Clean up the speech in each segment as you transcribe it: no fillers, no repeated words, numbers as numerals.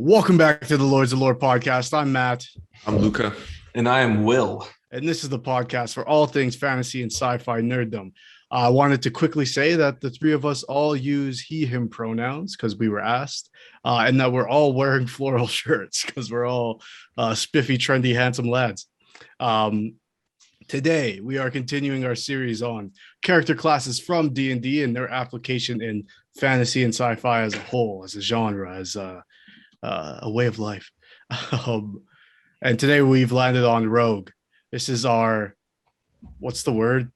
Welcome back to the Lords of Lore podcast. I'm Matt. I'm Luka. And I am Will. And this is the podcast for all things fantasy and sci-fi nerddom. I wanted to quickly say that the three of us all use he, him pronouns because we were asked, and that we're all wearing floral shirts because we're all spiffy, trendy, handsome lads. Today, we are continuing our series on character classes from D&D and their application in fantasy and sci-fi as a whole, as a genre, as a way of life. And today we've landed on Rogue. This is our, what's the word?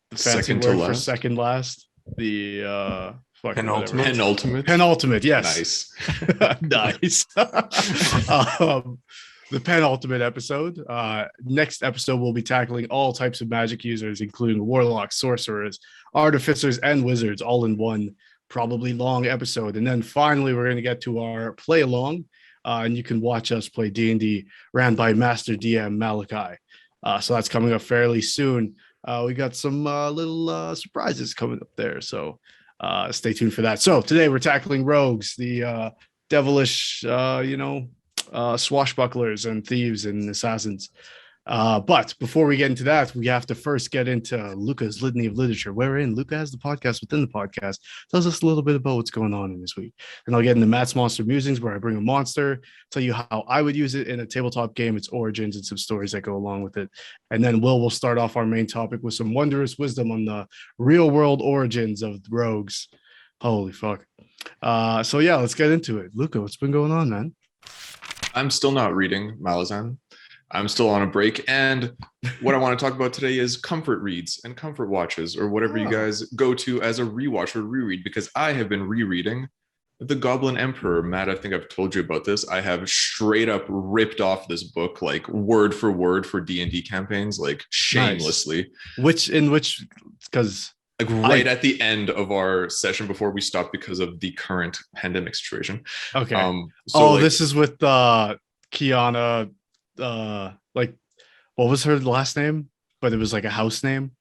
The fancy second word to for last. second last. The Penultimate. Penultimate, yes. Nice. Nice. The penultimate episode. Next episode, we'll be tackling all types of magic users, including warlocks, sorcerers, artificers, and wizards, all in one probably long episode. And then finally, we're going to get to our play along, and you can watch us play D&D ran by Master DM Malachi. So that's coming up fairly soon. We got some little surprises coming up there, so stay tuned for that. So today we're tackling rogues, the devilish, swashbucklers and thieves and assassins. But before we get into that, we have to first get into Luka's litany of literature, wherein Luka has the podcast within the podcast, tells us a little bit about what's going on in this week. And I'll get into Matt's monster musings, where I bring a monster, tell you how I would use it in a tabletop game, its origins, and some stories that go along with it. And then will start off our main topic with some wondrous wisdom on the real world origins of rogues. Holy fuck. So yeah, let's get into it. Luka, what's been going on, man? I'm still not reading Malazan. I'm still on a break. And what I want to talk about today is comfort reads and comfort watches, or whatever you guys go to as a rewatch or reread, because I have been rereading The Goblin Emperor. Matt, I think I've told you about this. I have straight up ripped off this book, like word for word for D&D campaigns, like shamelessly. Nice. Because like right at the end of our session before we stopped because of the current pandemic situation. Okay. So this is with Kiana. Like, what was her last name? But it was like a house name.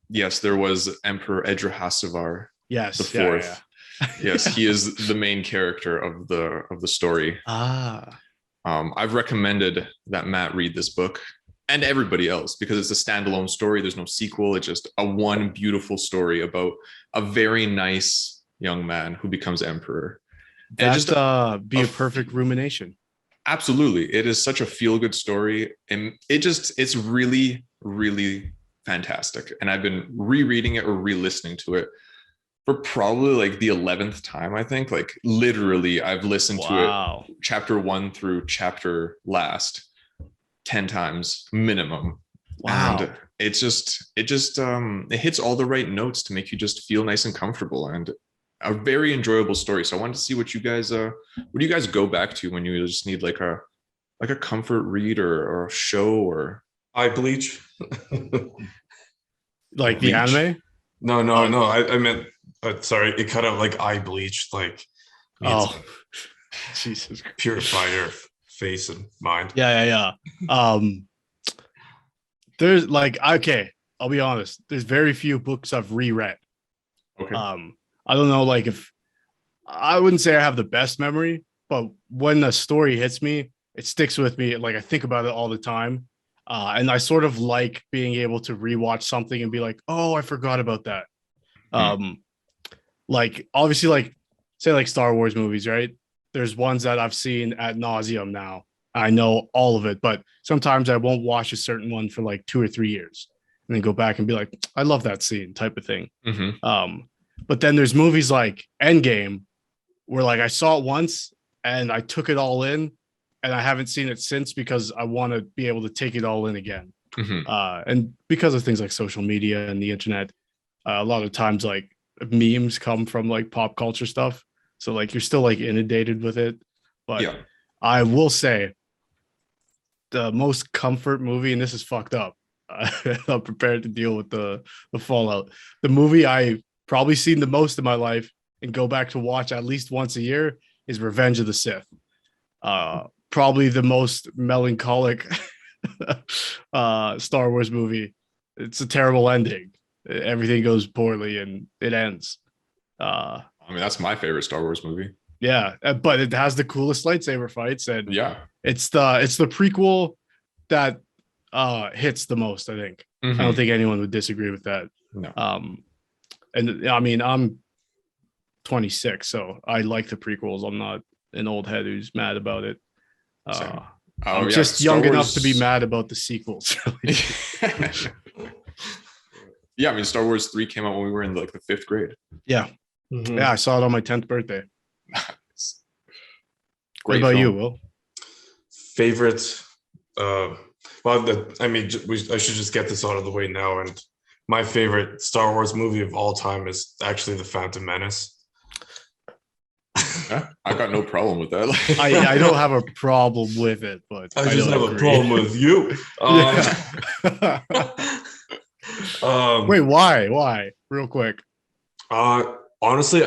Yes, there was Emperor Edrahasivar. Yes, the fourth. Yeah. Yes, he is the main character of the story. I've recommended that Matt read this book and everybody else because it's a standalone story. There's no sequel. It's just a one beautiful story about a very nice young man who becomes emperor. That'd just be a perfect rumination. Absolutely. It is such a feel-good story. And it's really, really fantastic. And I've been rereading it or re-listening to it for probably like the 11th time, I think. Like literally, I've listened to it chapter 1 through chapter last 10 times minimum. Wow. And it hits all the right notes to make you just feel nice and comfortable, and a very enjoyable story. So I wanted to see what you guys what do you guys go back to when you just need like a comfort read or a show or Eye Bleach. Like the anime? No. I meant sorry, it cut out like eye bleach, like Jesus. Purify your face and mind. Yeah. There's like, okay, I'll be honest. There's very few books I've reread. Okay. I don't know, like if I wouldn't say I have the best memory, but when the story hits me, it sticks with me. Like I think about it all the time. And I sort of like being able to rewatch something and be like, oh, I forgot about that. Like obviously, like say like Star Wars movies, right? There's ones that I've seen ad nauseum now. I know all of it, but sometimes I won't watch a certain one for like 2 or 3 years and then go back and be like, I love that scene type of thing. But then there's movies like Endgame where like I saw it once and I took it all in and I haven't seen it since because I want to be able to take it all in again. And because of things like social media and the internet, a lot of times like memes come from like pop culture stuff. So like you're still like inundated with it. But yeah. I will say the most comfort movie, and this is fucked up. I'm prepared to deal with the fallout. The movie I probably seen the most in my life and go back to watch at least once a year is Revenge of the Sith. Probably the most melancholic Star Wars movie. It's a terrible ending. Everything goes poorly and it ends. I mean, that's my favorite Star Wars movie. Yeah, but it has the coolest lightsaber fights, and Yeah. it's the prequel that hits the most, I think. I don't think anyone would disagree with that. No. And I mean, I'm 26, so I like the prequels. I'm not an old head who's mad about it. Same. I'm yeah, just Star young enough Wars- to be mad about the sequels. Yeah, I mean, Star Wars 3 came out when we were in like the 5th grade. Yeah. Yeah, I saw it on my 10th birthday. What Great about you, film. Will? Favorite. I mean, I should just get this out of the way now. And my favorite Star Wars movie of all time is actually The Phantom Menace. Yeah, I got no problem with that. I don't have a problem with it, but I just don't have agree. a problem with you. Wait, why? Real quick. Honestly,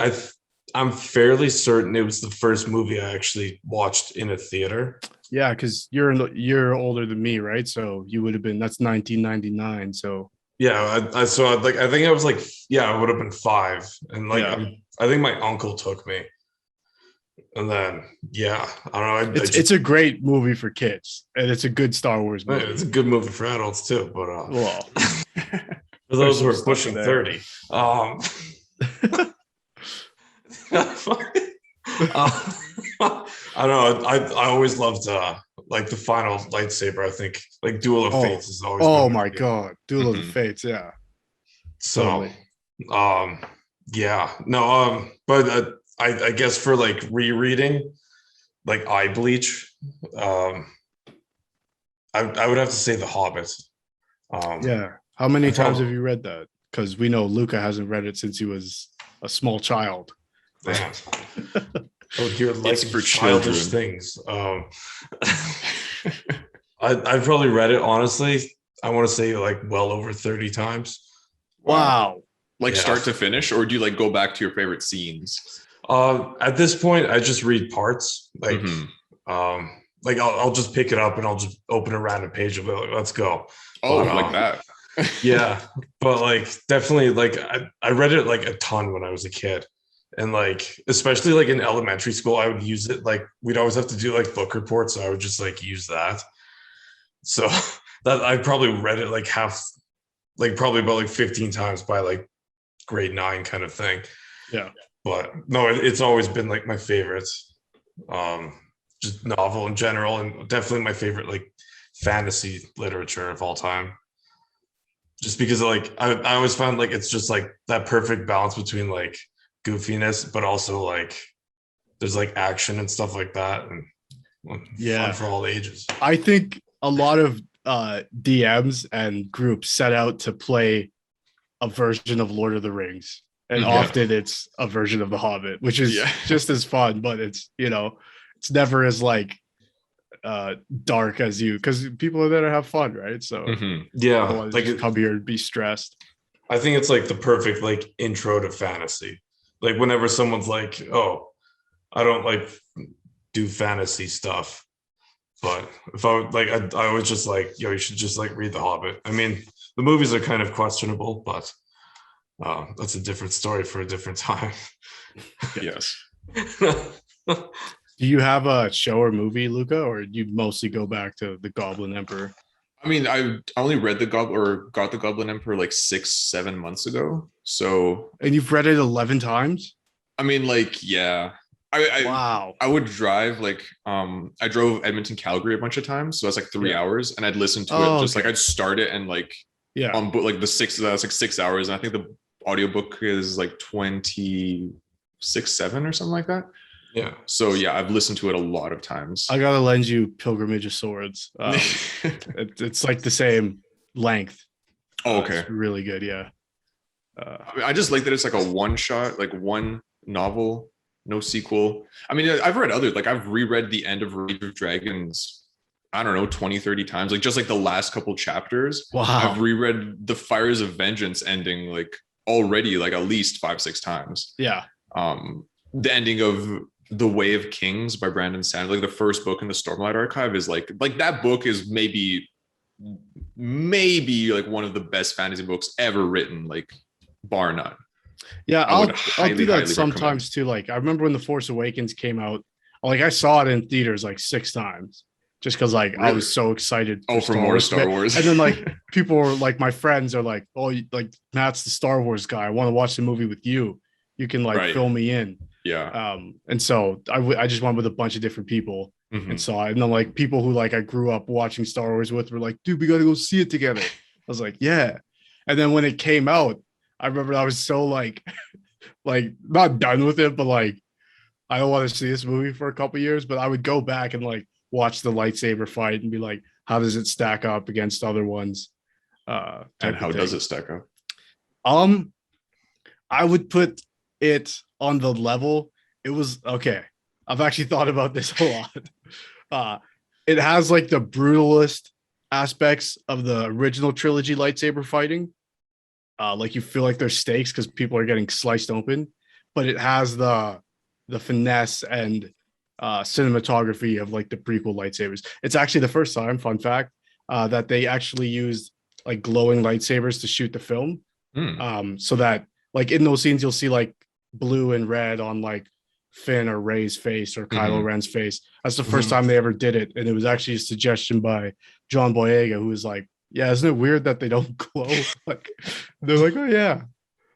I'm fairly certain it was the first movie I actually watched in a theater. Yeah, because you're older than me, right? So you would have been. That's 1999. So Yeah, I think I was like, yeah, I would have been 5, and like Yeah. I think my uncle took me, and then yeah, I don't know. it's a great movie for kids, and it's a good Star Wars movie. It's a good movie for adults too, but Well, for those who are some stuff pushing there. 30. I don't know. I always loved like the final lightsaber. I think like Duel of Fates is always. Oh been my good. god, Duel of the Mhm. Fates, yeah. So, Totally. yeah, no, but I guess for like rereading, like Eye Bleach, I would have to say The Hobbit. Yeah. How many I times prob- have you read that? Because we know Luka hasn't read it since he was a small child. Man. Oh, you're like It's for childish children. things. I've probably read it honestly. I want to say like well over 30 times. Wow. Like Yeah. start to finish, or do you like go back to your favorite scenes? At this point, I just read parts. Like, Mhm. like I'll just pick it up and I'll just open a random page of it. Like, let's go. Oh, But, like that. Yeah, but like definitely, like I read it like a ton when I was a kid, and like especially like in elementary school, I would use it. Like we'd always have to do like book reports, so I would just like use that. So that I probably read it like probably about like 15 times by like grade 9 kind of thing. Yeah. But no, it's always been like my favorite, just novel in general, and definitely my favorite like fantasy literature of all time. Just because like I always found like it's just like that perfect balance between like goofiness, but also like there's like action and stuff like that, and Yeah. fun for all ages. I think a lot of DMs and groups set out to play a version of Lord of the Rings. And Yeah. often it's a version of The Hobbit, which is Yeah. just as fun, but it's, it's never as like dark as you, because people are there to have fun, right? So Mhm. Yeah, otherwise like just come here and be stressed. I think it's like the perfect like intro to fantasy. Like whenever someone's like, "Oh, I don't like do fantasy stuff," but if I would like, I always just like, "Yo, you should just like read The Hobbit." I mean, the movies are kind of questionable, but that's a different story for a different time. Yes. Do you have a show or movie, Luca, or do you mostly go back to the Goblin Emperor? I mean, I only read got the Goblin Emperor like 6-7 months ago. So And you've read it 11 times? I mean, like, yeah. I Wow. I would drive like I drove Edmonton, Calgary a bunch of times. So that's like 3 Yeah. hours, and I'd listen to Oh, it. Just okay. like I'd start it and like Yeah. on book like that's like 6 hours. And I think the audiobook is like 26-7 or something like that. Yeah. So yeah, I've listened to it a lot of times. I gotta lend you Pilgrimage of Swords. It's like the same length. Oh, okay. It's really good. Yeah. I mean, I just like that it's like a one shot, like one novel, no sequel. I mean, I've read others, like I've reread the end of Rage of Dragons, I don't know, 20-30 times, like just like the last couple chapters. Wow. I've reread the Fires of Vengeance ending like already like at least 5-6 times. Yeah. The ending of The Way of Kings by Brandon Sanderson, like the first book in the Stormlight Archive, is like that book is maybe like one of the best fantasy books ever written, like bar none. Yeah, I would I'll do highly, that highly recommend. sometimes too. Like I remember when The Force Awakens came out, like I saw it in theaters like 6 times just because like I Really? was so excited Oh, for more Star Wars. And then like people were like my friends are like, oh, like Matt's the Star Wars guy. I want to watch the movie with you. You can like Right. fill me in. Yeah. And so I just went with a bunch of different people and Mhm. saw it. And then like people who like I grew up watching Star Wars with were like, dude, we got to go see it together. I was like, yeah. And then when it came out, I remember I was so like not done with it, but like I don't want to see this movie for a couple years. But I would go back and like watch the lightsaber fight and be like, how does it stack up against other ones? And how does it stack up? Um, I would put it on the level. It was okay. I've actually thought about this a lot. It has like the brutalist aspects of the original trilogy lightsaber fighting. Like you feel like there's stakes because people are getting sliced open, but it has the finesse and cinematography of like the prequel lightsabers. It's actually the first time, fun fact, that they actually used like glowing lightsabers to shoot the film. So that like in those scenes you'll see like blue and red on like Finn or Rey's face or Kylo Ren's face. That's the first time they ever did it, and it was actually a suggestion by John Boyega, who was like, "Yeah, isn't it weird that they don't glow?" Like they're like, "Oh yeah,"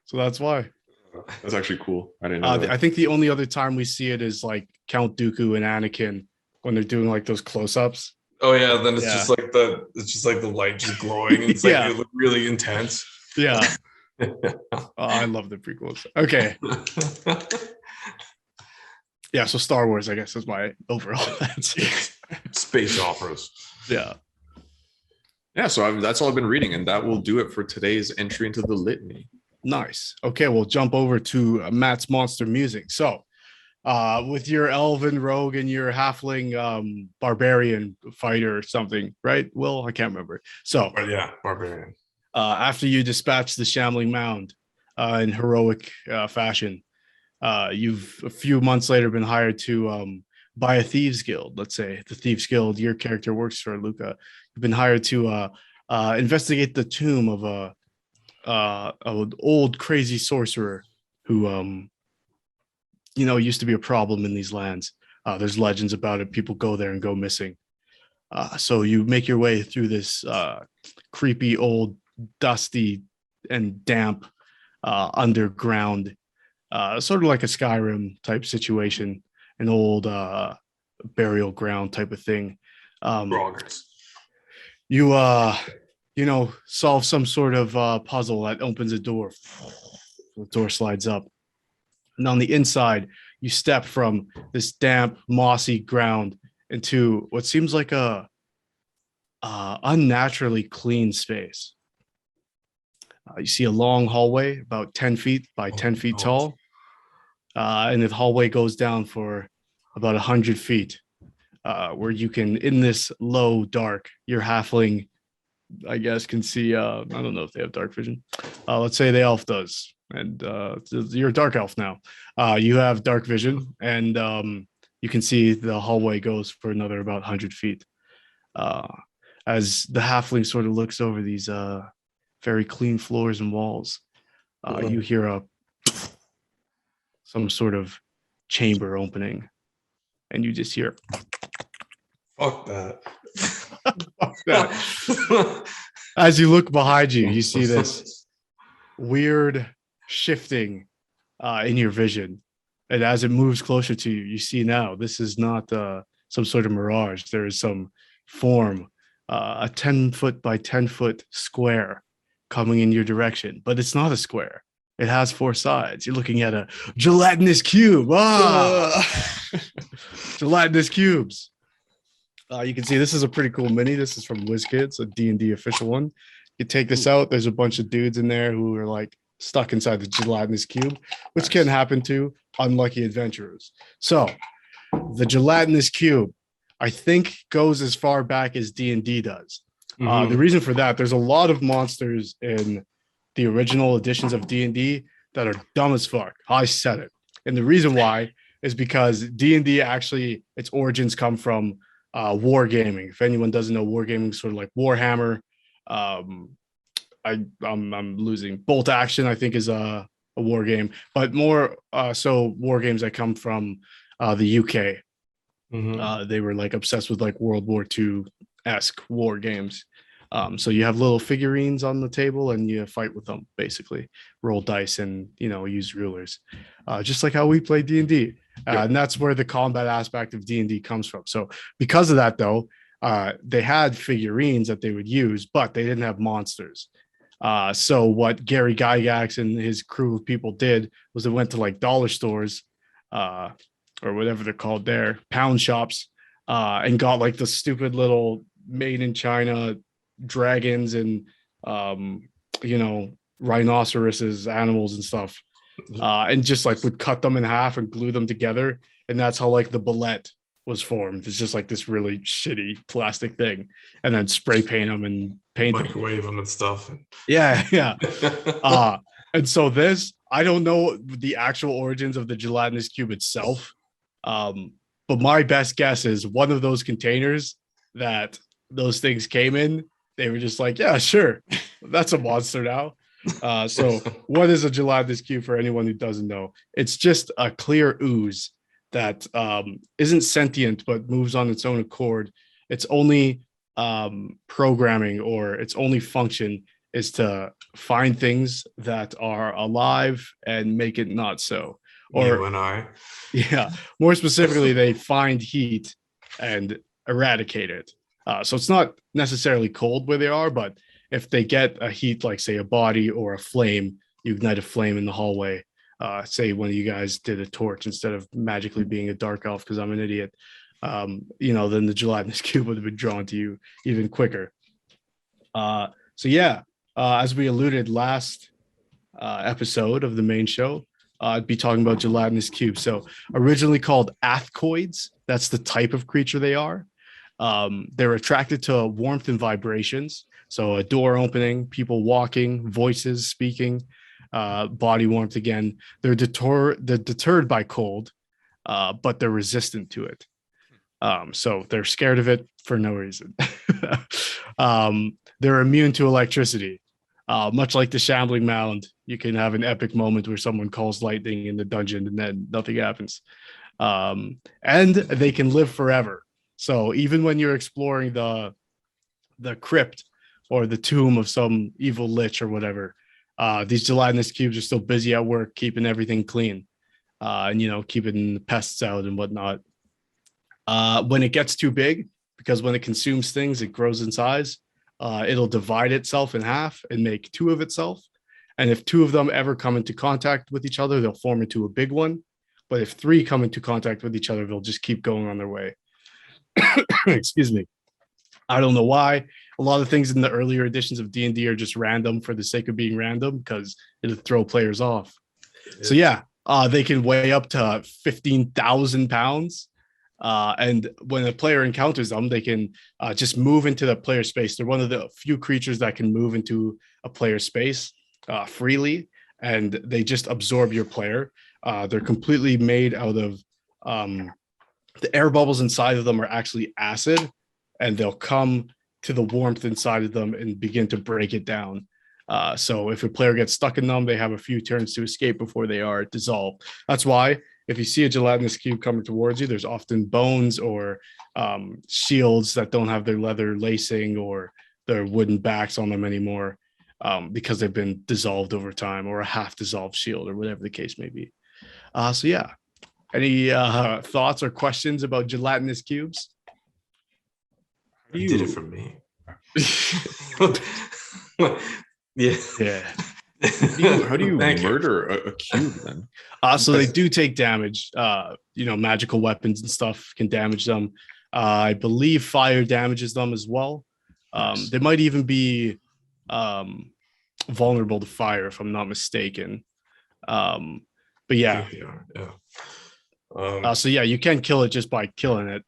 so that's why. That's actually cool. I didn't know that. I think the only other time we see it is like Count Dooku and Anakin when they're doing like those close-ups. Oh yeah, then it's Yeah. just like the light just glowing. It's like it look really intense. Yeah. Oh, I love the prequels. Okay. Yeah, so Star Wars, I guess, is my overall answer. Space operas. Yeah. Yeah, so that's all I've been reading, and that will do it for today's entry into the litany. Nice. Okay, we'll jump over to Matt's monster music. So, with your elven rogue and your halfling barbarian fighter or something, right? Will, I can't remember. So, yeah, barbarian. After you dispatch the shambling mound in heroic fashion, you've a few months later been hired to by a thieves guild. Let's say the thieves guild. Your character works for Luka. You've been hired to investigate the tomb of an old crazy sorcerer who used to be a problem in these lands. There's legends about it. People go there and go missing. So you make your way through this creepy, old, dusty, and damp underground, sort of like a Skyrim type situation, an old burial ground type of thing. You solve some sort of puzzle that opens a door. The door slides up. And on the inside, you step from this damp, mossy ground into what seems like a unnaturally clean space. You see a long hallway about 10 feet by 10 feet tall. And the hallway goes down for about 100 feet, where you can, in this low, dark, your halfling, I guess, can see, I don't know if they have dark vision. Let's say the elf does. And you're a dark elf now. You have dark vision, and you can see the hallway goes for another about 100 feet. As the halfling sort of looks over these very clean floors and walls, you hear some sort of chamber opening, and you just hear, Fuck that. Fuck that. As you look behind you, you see this weird shifting in your vision. And as it moves closer to you, you see now this is not some sort of mirage. There is some form, a 10-foot by 10-foot square coming in your direction, but it's not a square. It has 4 sides. You're looking at a gelatinous cube. Gelatinous cubes. You can see this is a pretty cool mini. This is from WizKids, a D&D official one. You take this out. There's a bunch of dudes in there who are like stuck inside the gelatinous cube, which can happen to unlucky adventurers. So the gelatinous cube, I think, goes as far back as D&D does. The reason for that, there's a lot of monsters in the original editions of D&D that are dumb as fuck. I said it. And the reason why is because D&D actually, its origins come from wargaming. If anyone doesn't know, wargaming is sort of like Warhammer. I'm losing. Bolt action, I think, is a a war game, but more so war games that come from the UK. They were like obsessed with like World War II-esque war games. So you have little figurines on the table and you fight with them, basically roll dice and use rulers, just like how we play D&D. And that's where the combat aspect of D&D comes from. So because of that, though, they had figurines that they would use, but they didn't have monsters. So what Gary Gygax and his crew of people did was they went to like dollar stores, or whatever they're called there, pound shops, and got like the stupid little made in China dragons and rhinoceroses, animals and stuff, and just like would cut them in half and glue them together, and that's how like the bullet was formed. It's just like this really shitty plastic thing, and then spray paint them and paint microwave them and stuff. Yeah. And so this, I don't know the actual origins of the gelatinous cube itself, but my best guess is one of those containers that those things came in, they were just like, yeah, sure, that's a monster now. So what is a gelatinous cube for anyone who doesn't know? It's just a clear ooze that isn't sentient but moves on its own accord. Its only programming, or its only function, is to find things that are alive and make it not so. Or you and I. Yeah, more specifically, they find heat and eradicate it. So it's not necessarily cold where they are, but if they get a heat, like say a body or a flame, you ignite a flame in the hallway. Say one of you guys did a torch instead of magically being a dark elf because I'm an idiot. Then the gelatinous cube would have been drawn to you even quicker. As we alluded last episode of the main show, I'd be talking about gelatinous cubes. So originally called athcoids, that's the type of creature they are. They're attracted to warmth and vibrations. So a door opening, people walking, voices speaking, body warmth again. They're deterred by cold, but they're resistant to it. So they're scared of it for no reason. They're immune to electricity. Much like the Shambling Mound, you can have an epic moment where someone calls lightning in the dungeon and then nothing happens. And they can live forever. So even when you're exploring the crypt or the tomb of some evil lich or whatever, these gelatinous cubes are still busy at work, keeping everything clean, and keeping the pests out and whatnot. When it gets too big, because when it consumes things, it grows in size. It'll divide itself in half and make two of itself. And if two of them ever come into contact with each other, they'll form into a big one. But if three come into contact with each other, they'll just keep going on their way. Excuse me. I don't know why. A lot of things in the earlier editions of D&D are just random for the sake of being random because it'll throw players off. So they can weigh up to 15,000 pounds. And when a player encounters them, they can just move into the player space. They're one of the few creatures that can move into a player space freely, and they just absorb your player. They're completely made out of the air bubbles inside of them are actually acid, and they'll come to the warmth inside of them and begin to break it down. So if a player gets stuck in them, they have a few turns to escape before they are dissolved. That's why if you see a gelatinous cube coming towards you, there's often bones or shields that don't have their leather lacing or their wooden backs on them anymore, because they've been dissolved over time, or a half dissolved shield or whatever the case may be. Any thoughts or questions about gelatinous cubes? You did it for me. Yeah. How do you murder a cube then? So they do take damage. Magical weapons and stuff can damage them. I believe fire damages them as well. They might even be vulnerable to fire, if I'm not mistaken. But yeah. You can kill it just by killing it.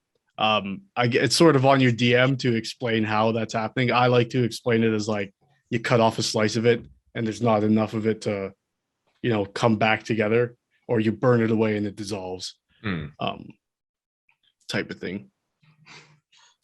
It's sort of on your DM to explain how that's happening. I like to explain it as like you cut off a slice of it and there's not enough of it to, come back together, or you burn it away and it dissolves, type of thing.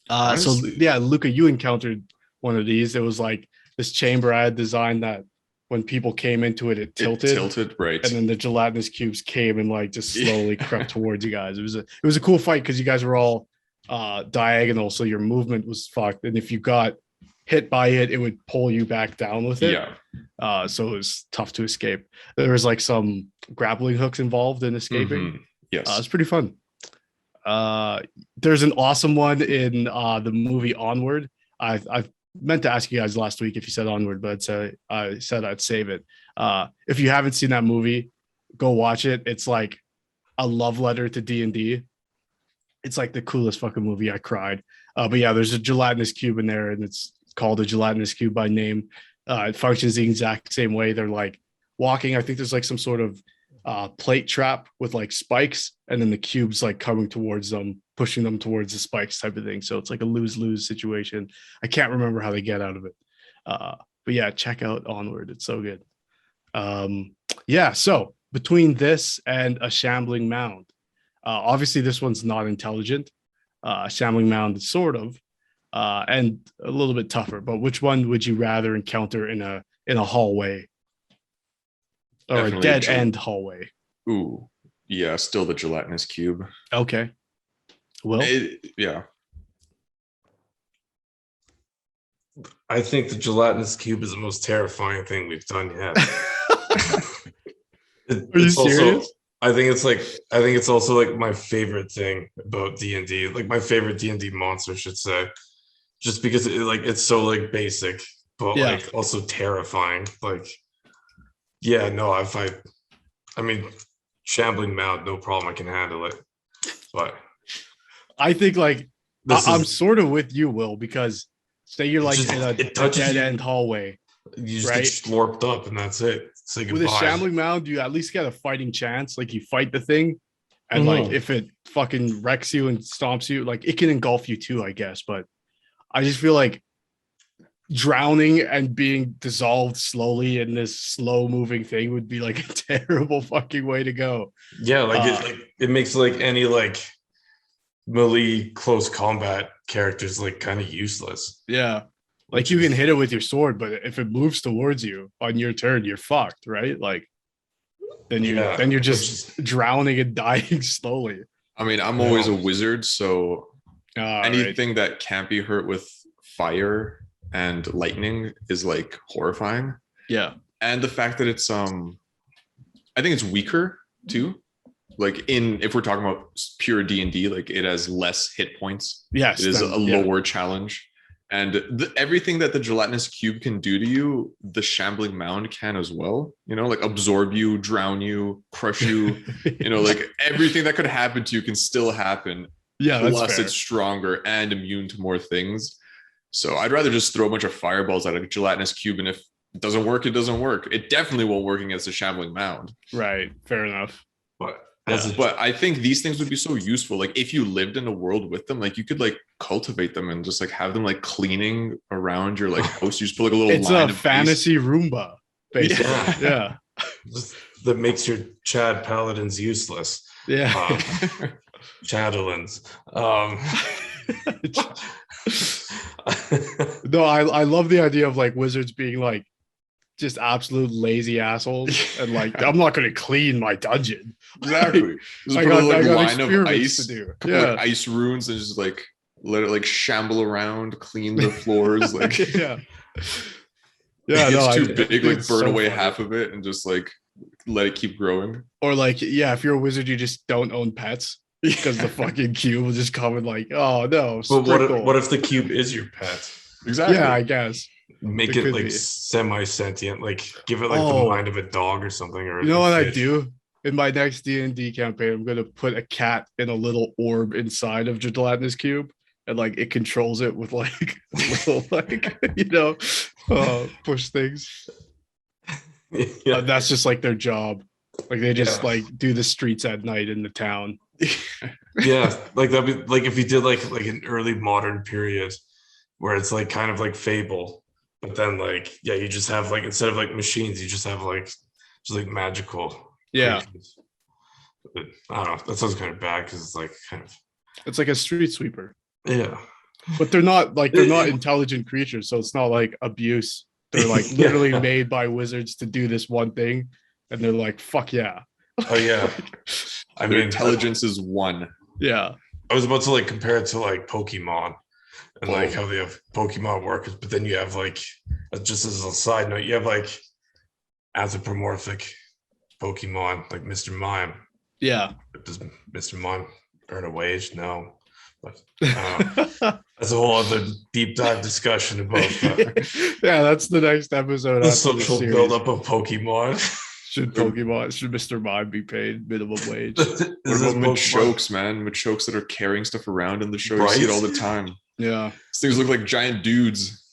Luka, you encountered one of these. It was like this chamber I had designed that when people came into it, it tilted. It tilted, right? And then the gelatinous cubes came and like just slowly crept towards you guys. It was a cool fight because you guys were all diagonal, so your movement was fucked. And if you got hit by it, it would pull you back down with it. Yeah. So it was tough to escape. There was like some grappling hooks involved in escaping. Mm-hmm. Yes. It's pretty fun. There's an awesome one in the movie Onward. I meant to ask you guys last week if you said Onward, but I said I'd save it. If you haven't seen that movie, go watch it. It's like a love letter to D&D. It's like the coolest fucking movie. I cried. But yeah, there's a gelatinous cube in there, and it's called a gelatinous cube by name. It functions the exact same way. They're like walking. I think there's like some sort of plate trap with like spikes, and then the cube's like coming towards them, pushing them towards the spikes type of thing. So it's like a lose-lose situation. I can't remember how they get out of it. But yeah, check out Onward. It's so good. Yeah, so between this and a shambling mound, obviously this one's not intelligent. Shambling mound is sort of, and a little bit tougher, but which one would you rather encounter in a hallway? Or definitely a dead end hallway? Ooh, yeah, still the gelatinous cube. Okay. Well, yeah. I think the gelatinous cube is the most terrifying thing we've done yet. Are you serious? I think it's also like my favorite thing about D&D, like my favorite D&D monster, should say, just because it's so like basic, but like also terrifying. Like, yeah, no, I mean, shambling mound, no problem, I can handle it. But I think like I'm sort of with you, Will, because say you're like in a dead end hallway. You just get slurped up and that's it. Say goodbye. With a shambling mound, you at least get a fighting chance. Like you fight the thing, and like if it fucking wrecks you and stomps you, like it can engulf you too, I guess. But I just feel like drowning and being dissolved slowly in this slow moving thing would be like a terrible fucking way to go. Yeah, it makes like any like melee close combat characters like kind of useless. Yeah. Like you can hit it with your sword, but if it moves towards you on your turn, you're fucked, right? Like then you're just drowning and dying slowly. I mean, I'm always a wizard, so anything that can't be hurt with fire and lightning is like horrifying. Yeah. And the fact that it's I think it's weaker too. Like if we're talking about pure D&D, like it has less hit points. Yes. It is a lower challenge. And everything that the gelatinous cube can do to you, the shambling mound can as well. You know, like absorb you, drown you, crush you. You know, like everything that could happen to you can still happen. Yeah, plus it's stronger and immune to more things. So I'd rather just throw a bunch of fireballs at a gelatinous cube, and if it doesn't work, it doesn't work. It definitely won't work against a shambling mound. Right. Fair enough. But I think these things would be so useful. Like if you lived in a world with them, like you could like cultivate them and just like have them like cleaning around your like house. You just put like a little. It's a fantasy Roomba, basically. Yeah. That makes your Chad paladins useless. Yeah. Chadolins. No, I love the idea of like wizards being like just absolute lazy assholes, and like I'm not going to clean my dungeon. Exactly. I got line of ice to do. Like ice runes, and just like let it like shamble around, clean the floors. Like yeah. It's too big. Like burn away half of it and just like let it keep growing. Or like if you're a wizard, you just don't own pets because the fucking cube will just come and like, oh no. But what if the cube is your pet? Exactly. Yeah, I guess. Make it like semi-sentient, like give it like the mind of a dog or something. Or you know what I do in my next D&D campaign? I'm gonna put a cat in a little orb inside of Gelatinous Cube, and like it controls it with like little like push things. Yeah. That's just like their job. Like they just like do the streets at night in the town. Yeah, like that'd be like if you did like an early modern period where it's like kind of like Fable. But then, like, yeah, you just have like instead of like machines, you just have like just like magical. Yeah. But, I don't know. That sounds kind of bad because it's like kind of. It's like a street sweeper. Yeah. But they're not intelligent creatures, so it's not like abuse. They're like literally made by wizards to do this one thing, and they're like, "Fuck yeah!" Oh yeah. I Their mean, intelligence is 1. Yeah, I was about to like compare it to like Pokemon and like Whoa. how they have Pokemon workers, but then you have like, just as a side note, you have like anthropomorphic Pokemon like Mr. Mime. yeah. Does Mr. Mime earn a wage? No. But that's a whole other deep dive discussion about Yeah, that's the next episode. the After this social series. buildup of Pokemon. Should Mr. Mime be paid minimum wage? What about Machokes, man? Machokes that are carrying stuff around in the show. You see it all the time. Yeah. These things look like giant dudes.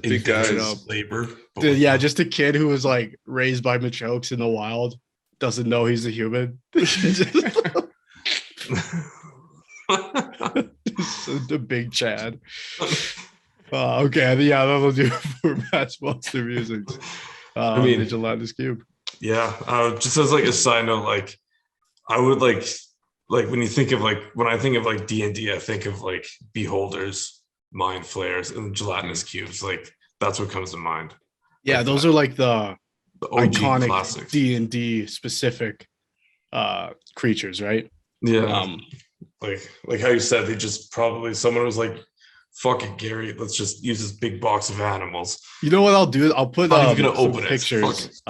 Big guys. Labor. Yeah, just a kid who was like raised by Machokes in the wild doesn't know he's a human. The big Chad. Okay, yeah, that'll do for Match Monster Music. Uh, I mean, the Gelatinous Cube. Yeah, just as like a side note, like I would like when you think of like when I think of like D&D, I think of like beholders, mind flayers, and gelatinous cubes. Like that's what comes to mind. Yeah, like those that. are like the OG iconic classics. D&D specific creatures, right? Yeah. Like how you said, they just probably someone was like, "Fuck it, Gary, let's just use this big box of animals." You know what I'll do? I'll put Not even gonna some open it. pictures.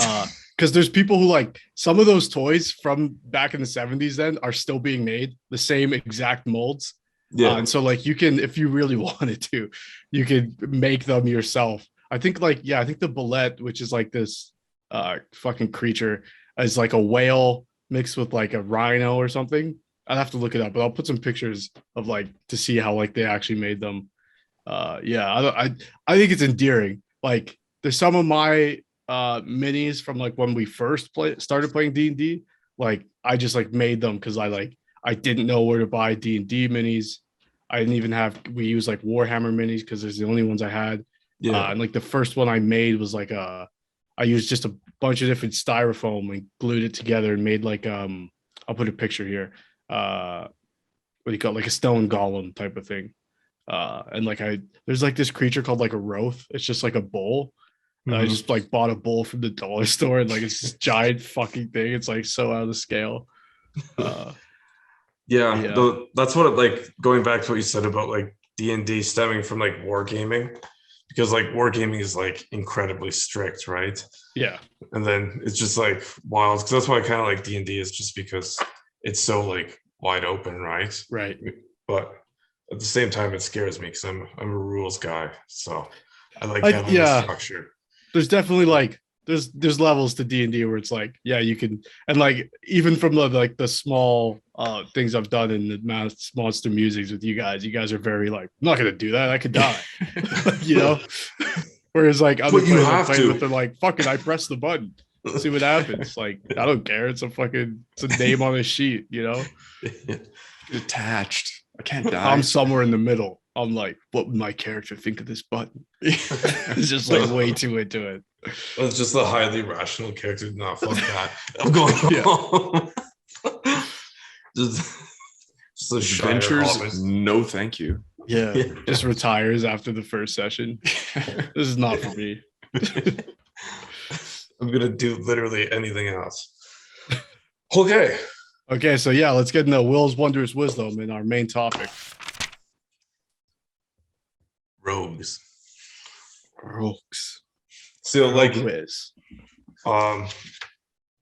Because there's people who like some of those toys from back in the 70s then are still being made, the same exact molds. Yeah. And so like you can, if you really wanted to, you could make them yourself. I think like, yeah, I think the Bullet, which is like this fucking creature, is like a whale mixed with like a rhino or something. I'd have to look it up, but I'll put some pictures of like to see how like they actually made them. Yeah, I think it's endearing. Like there's some of my minis from like when we first started playing D&D. Like I just like made them because I didn't know where to buy D&D minis. I didn't even have, we use like Warhammer minis because there's the only ones I had. Yeah. And like the first one I made was like I used just a bunch of different styrofoam and glued it together and made like I'll put a picture here. What do you call it? Like a stone golem type of thing. And like there's like this creature called like a Roth. It's just like a bull. I just like bought a bull from the dollar store and like it's this giant fucking thing. It's like so out of scale. That's what like going back to what you said about like D&D stemming from like wargaming, because like wargaming is like incredibly strict, right? Yeah. And then it's just like wild, because that's why I kind of like D&D, is just because it's so like wide open, right? Right. But at the same time, it scares me because I'm a rules guy, so I like having a structure. There's definitely like there's levels to D&D where it's like, yeah, you can, and like even from the small things I've done in the monster musics with you guys are very like, I'm not gonna do that, I could die. You know. Whereas like other players I'm playing with, they're like, fuck it, I press the button, see what happens. Like I don't care, it's a name on a sheet, you know. Detached. I can't die. I'm somewhere in the middle. I'm like, what would my character think of this button? It's just like way too into it. It's just a highly rational character. No, fuck that. I'm going home. just a Adventures. No, thank you. Yeah, just retires after the first session. This is not for me. I'm gonna do literally anything else. Okay, so yeah, let's get into Will's wondrous wisdom in our main topic. Rogues. So like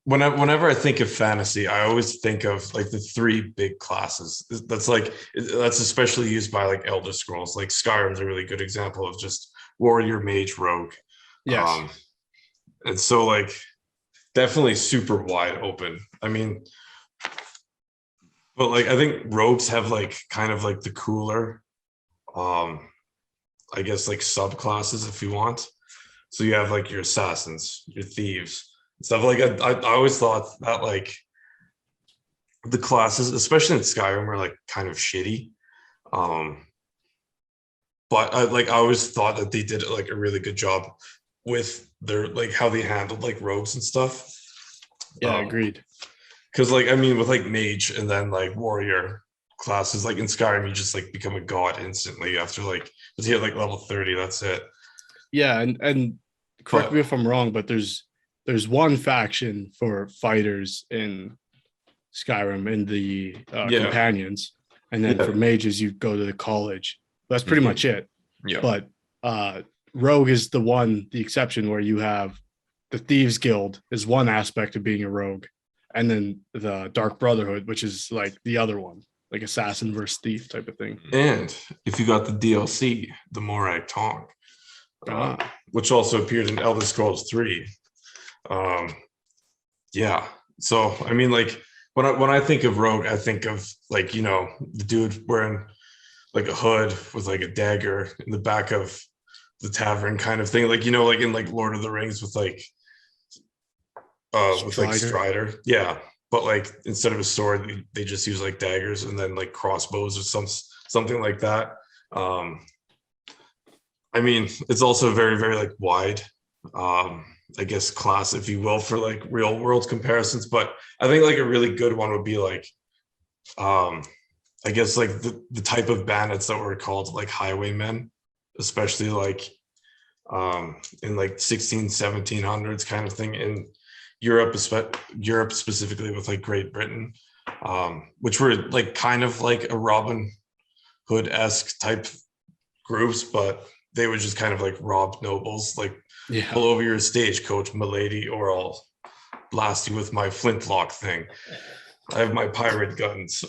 whenever I think of fantasy, I always think of like the three big classes. That's especially used by like Elder Scrolls. Like Skyrim's a really good example of just warrior, mage, rogue. Yes. And so like definitely super wide open. I mean, but like I think rogues have like kind of like the cooler I guess like subclasses, if you want. So you have like your assassins, your thieves, stuff. Like I always thought that like the classes, especially in Skyrim, are like kind of shitty. But I always thought that they did like a really good job with their like how they handled like rogues and stuff. Yeah, agreed. Because like I mean, with like mage and then like warrior classes, like in Skyrim, you just like become a god instantly after like once you hit like level 30. That's it. Yeah, and correct me if I'm wrong, but there's one faction for fighters in Skyrim in the companions, and then for mages you go to the college. That's pretty much it. Yeah. But rogue is the exception where you have the thieves guild is one aspect of being a rogue, and then the Dark Brotherhood, which is like the other one, like assassin versus thief type of thing. And if you got the DLC, the Morag Tong, which also appeared in Elder Scrolls 3. Yeah. So I mean, like when I think of rogue, I think of like, you know, the dude wearing like a hood with like a dagger in the back of the tavern kind of thing, like, you know, like in like Lord of the Rings with like Strider. Yeah. But like instead of a sword, they just use like daggers and then like crossbows or something like that. I mean, it's also very, very like wide, I guess, class, if you will, for like real world comparisons. But I think like a really good one would be like, I guess like the type of bandits that were called like highwaymen, especially like in like 1700s kind of thing in Europe specifically with like Great Britain, which were like kind of like a Robin Hood-esque type groups, but they would just kind of like rob nobles, like pull over your stagecoach, milady, or I'll blast you with my flintlock thing. I have my pirate guns.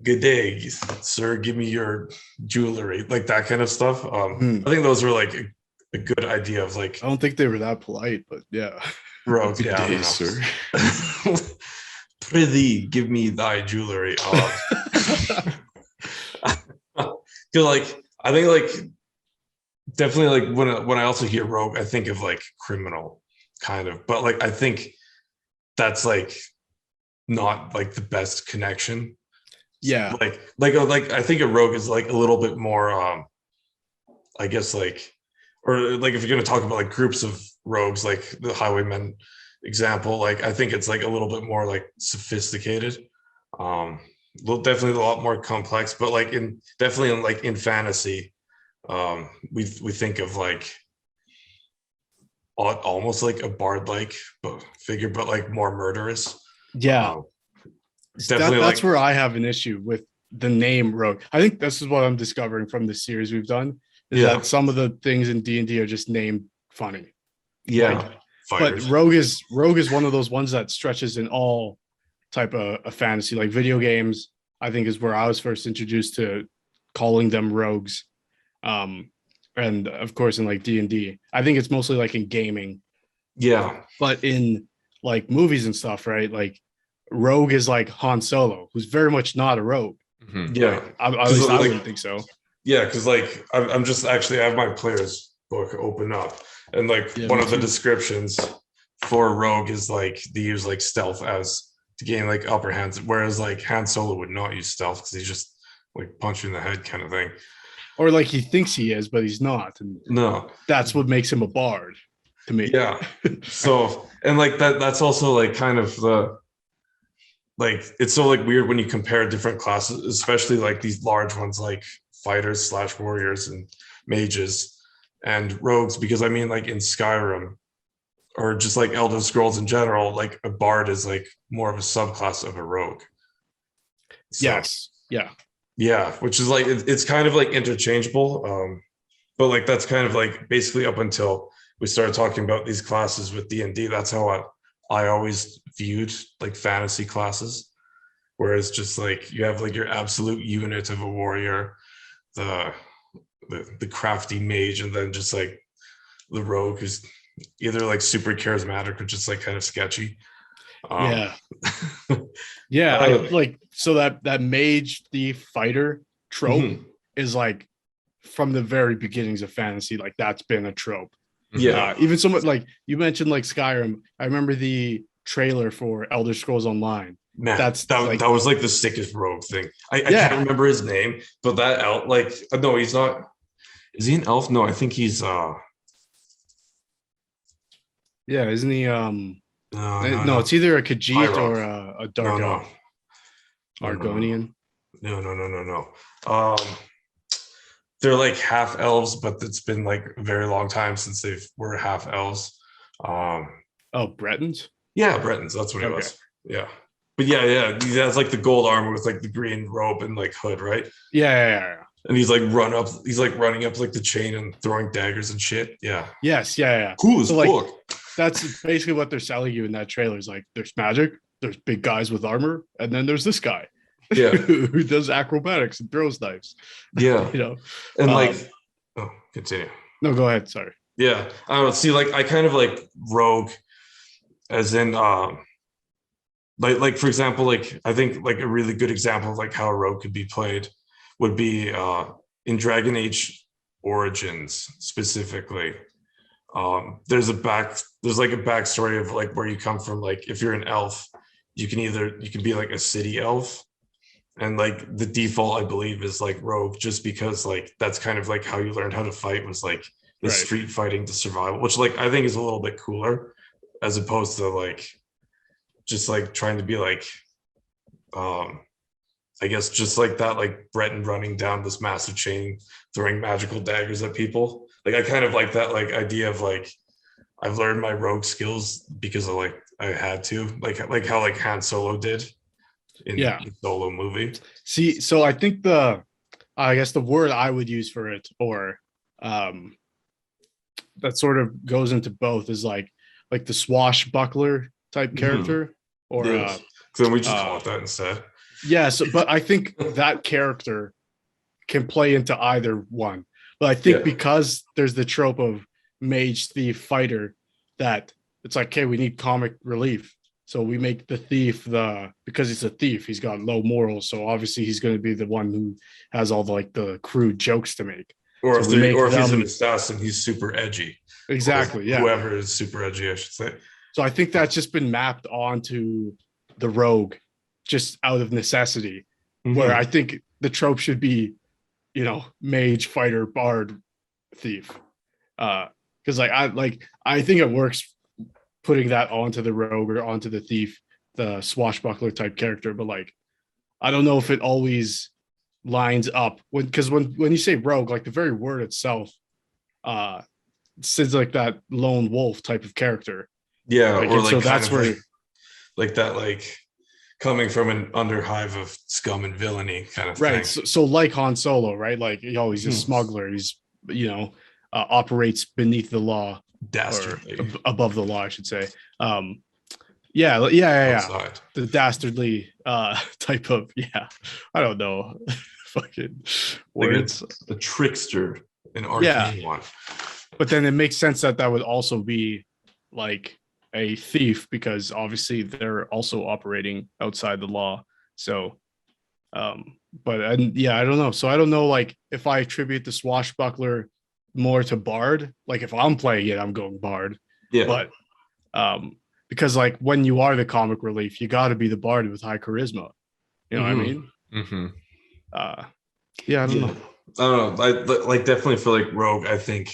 Good day, sir. Give me your jewelry, like that kind of stuff. I think those were like a good idea of like. I don't think they were that polite, but yeah. Rogues, Good yeah, day, sir. Prithee, give me thy jewelry. Like I think like definitely like when I also hear rogue, I think of like criminal kind of, but like I think that's like not like the best connection. Yeah. Like I think a rogue is like a little bit more I guess like, or like if you're going to talk about like groups of rogues, like the highwaymen example, like I think it's like a little bit more like sophisticated. Well, definitely a lot more complex, but like in fantasy, we think of like almost like a bard like figure, but like more murderous. Yeah, definitely that's like, where I have an issue with the name rogue. I think this is what I'm discovering from the series we've done is that some of the things in D&D are just named funny. Yeah, but rogue is one of those ones that stretches in all type of fantasy, like video games. I think is where I was first introduced to calling them rogues, and of course in like D&D. I think it's mostly like in gaming. Yeah, but in like movies and stuff, right? Like rogue is like Han Solo, who's very much not a rogue. Mm-hmm. Yeah, like, at least I wouldn't think so. Yeah, because like I'm just actually I have my player's book open up, and like one of the descriptions for rogue is like they use like stealth as to gain like upper hands, whereas like Han Solo would not use stealth because he's just like punch you in the head kind of thing, or like he thinks he is but he's not, and that's what makes him a bard to me. So and like that's also like kind of the like it's so like weird when you compare different classes, especially like these large ones like fighters / warriors and mages and rogues, because I mean like in Skyrim or just like Elder Scrolls in general, like a bard is like more of a subclass of a rogue. So, yeah, which is like it's kind of like interchangeable, but like that's kind of like basically up until we started talking about these classes with D&D. That's how I always viewed like fantasy classes, whereas just like you have like your absolute unit of a warrior, the crafty mage, and then just like the rogue who's either like super charismatic or just like kind of sketchy. I like so that mage thief fighter trope is like from the very beginnings of fantasy, like that's been a trope. Even so much like you mentioned like Skyrim. I remember the trailer for Elder Scrolls Online. Man, that was like the sickest rogue thing. I can't remember his name, but that elf, like no, he's not. Is he an elf? No, I think he's isn't he no, it's either a Khajiit or a Dark Argonian. No. they're like half elves, but it's been like a very long time since they were half elves. Oh, Bretons. Yeah, Bretons. That's what it Okay. was. Yeah, but yeah, he has like the gold armor with like the green robe and like hood, right? Yeah. And he's like running up like the chain and throwing daggers and shit. Yeah. Yes, yeah. Cool as So, like, fuck. that's basically what they're selling you in that trailer. Is like there's magic, there's big guys with armor, and then there's this guy Yeah. who does acrobatics and throws knives. Yeah. You know, And like, continue. no, go ahead. Sorry. Yeah. I don't see, like, I kind of like rogue as in like for example, like I think like a really good example of like how a rogue could be played would be in Dragon Age Origins specifically. There's like a backstory of like where you come from. Like if you're an elf, you can be like a city elf, and like the default I believe is like rogue, just because like that's kind of like how you learned how to fight, was like the Right. street fighting to survival, which like I think is a little bit cooler as opposed to like just like trying to be like I guess just like that, like Breton running down this massive chain throwing magical daggers at people. Like I kind of like that like idea of like I've learned my rogue skills because of like I had to, like how like Han Solo did in the Solo movie. See, so I think I guess the word I would use for it, or that sort of goes into both, is like the swashbuckler type character, or Yes. So then we just call it that instead. Yes, but I think that character can play into either one. But I think because there's the trope of mage, thief, fighter, that it's like, okay, we need comic relief. So we make the thief because he's a thief, he's got low morals. So obviously he's going to be the one who has all the crude jokes to make. Or so if he's an assassin, he's super edgy. Exactly. Yeah. Whoever is super edgy, I should say. So I think that's just been mapped onto the rogue just out of necessity, where I think the trope should be, mage, fighter, bard, thief. Because I think it works putting that onto the rogue or onto the thief, the swashbuckler type character. But like, I don't know if it always lines up because when you say rogue, like the very word itself, says like that lone wolf type of character. Yeah, or like so that's where like that, like coming from an underhive of scum and villainy kind of thing. Right. So like Han Solo, right? Like, he's a smuggler. He's, operates beneath the law. Dastardly. Or above the law, I should say. Yeah. The dastardly type of, I don't know. Fucking words. Like a trickster, an arcane one. But then it makes sense that would also be like a thief, because obviously they're also operating outside the law. So I don't know. So I don't know, like, if I attribute the swashbuckler more to bard, like if I'm playing it, I'm going bard. But because like when you are the comic relief, you got to be the bard with high charisma. You know what I mean? I don't know. I don't know. I like definitely for like rogue, I think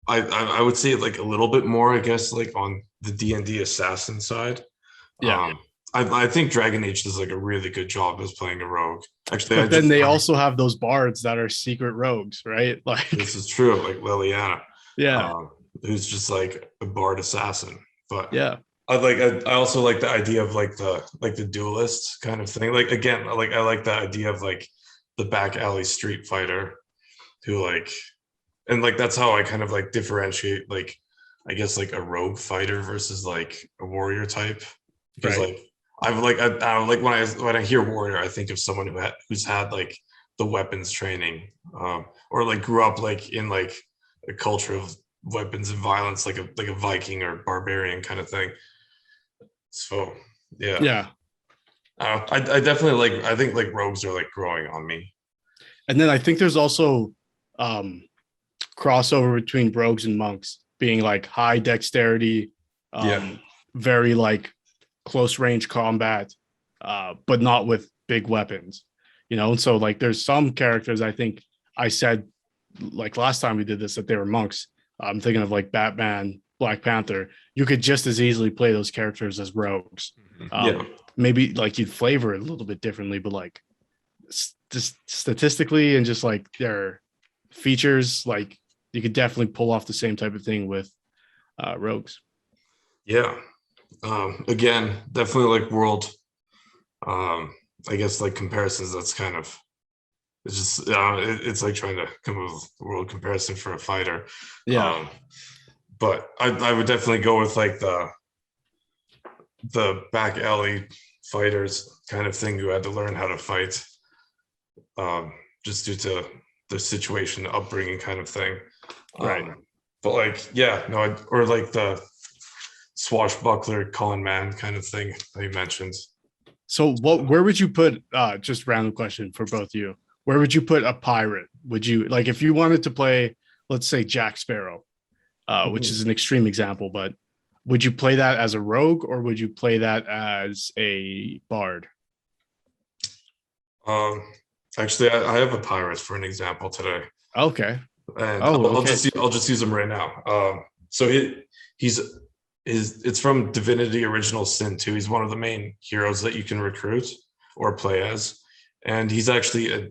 I would say like a little bit more, I guess, like on the D&D assassin side. I think Dragon Age does like a really good job as playing a rogue. Actually, but then they also have those bards that are secret rogues, right? Like, this is true, like Liliana. Yeah. Who's just like a bard assassin. But I also like the idea of like the duelist kind of thing. Like again, like I like the idea of like the back alley street fighter who like, and like that's how I kind of like differentiate like I guess like a rogue fighter versus like a warrior type, because like I've like I like when I hear warrior, I think of someone who's had like the weapons training, or like grew up like in like a culture of weapons and violence, like a Viking or barbarian kind of thing. So I definitely like, I think like rogues are like growing on me. And then I think there's also crossover between rogues and monks, being like high dexterity, very like close range combat, but not with big weapons, and so like there's some characters, I think I said like last time we did this, that they were monks. I'm thinking of like Batman, Black Panther. You could just as easily play those characters as rogues. Maybe like you'd flavor it a little bit differently, but like just statistically and just like their features, like you could definitely pull off the same type of thing with rogues. Yeah. Again, definitely like world. I guess like comparisons. That's kind of it's just it's like trying to come up with a world comparison for a fighter. Yeah. But I would definitely go with like the back alley fighters kind of thing who had to learn how to fight just due to the situation, the upbringing kind of thing. Right. But like, yeah, no, or like the swashbuckler con man kind of thing that you mentioned. So where would you put just random question for both of you? Where would you put a pirate? Would you like if you wanted to play, let's say Jack Sparrow, which is an extreme example, but would you play that as a rogue or would you play that as a bard? Actually, I have a pirate for an example today. Okay. And I'll just use him right now. So it's from Divinity Original Sin 2. He's one of the main heroes that you can recruit or play as, and he's actually a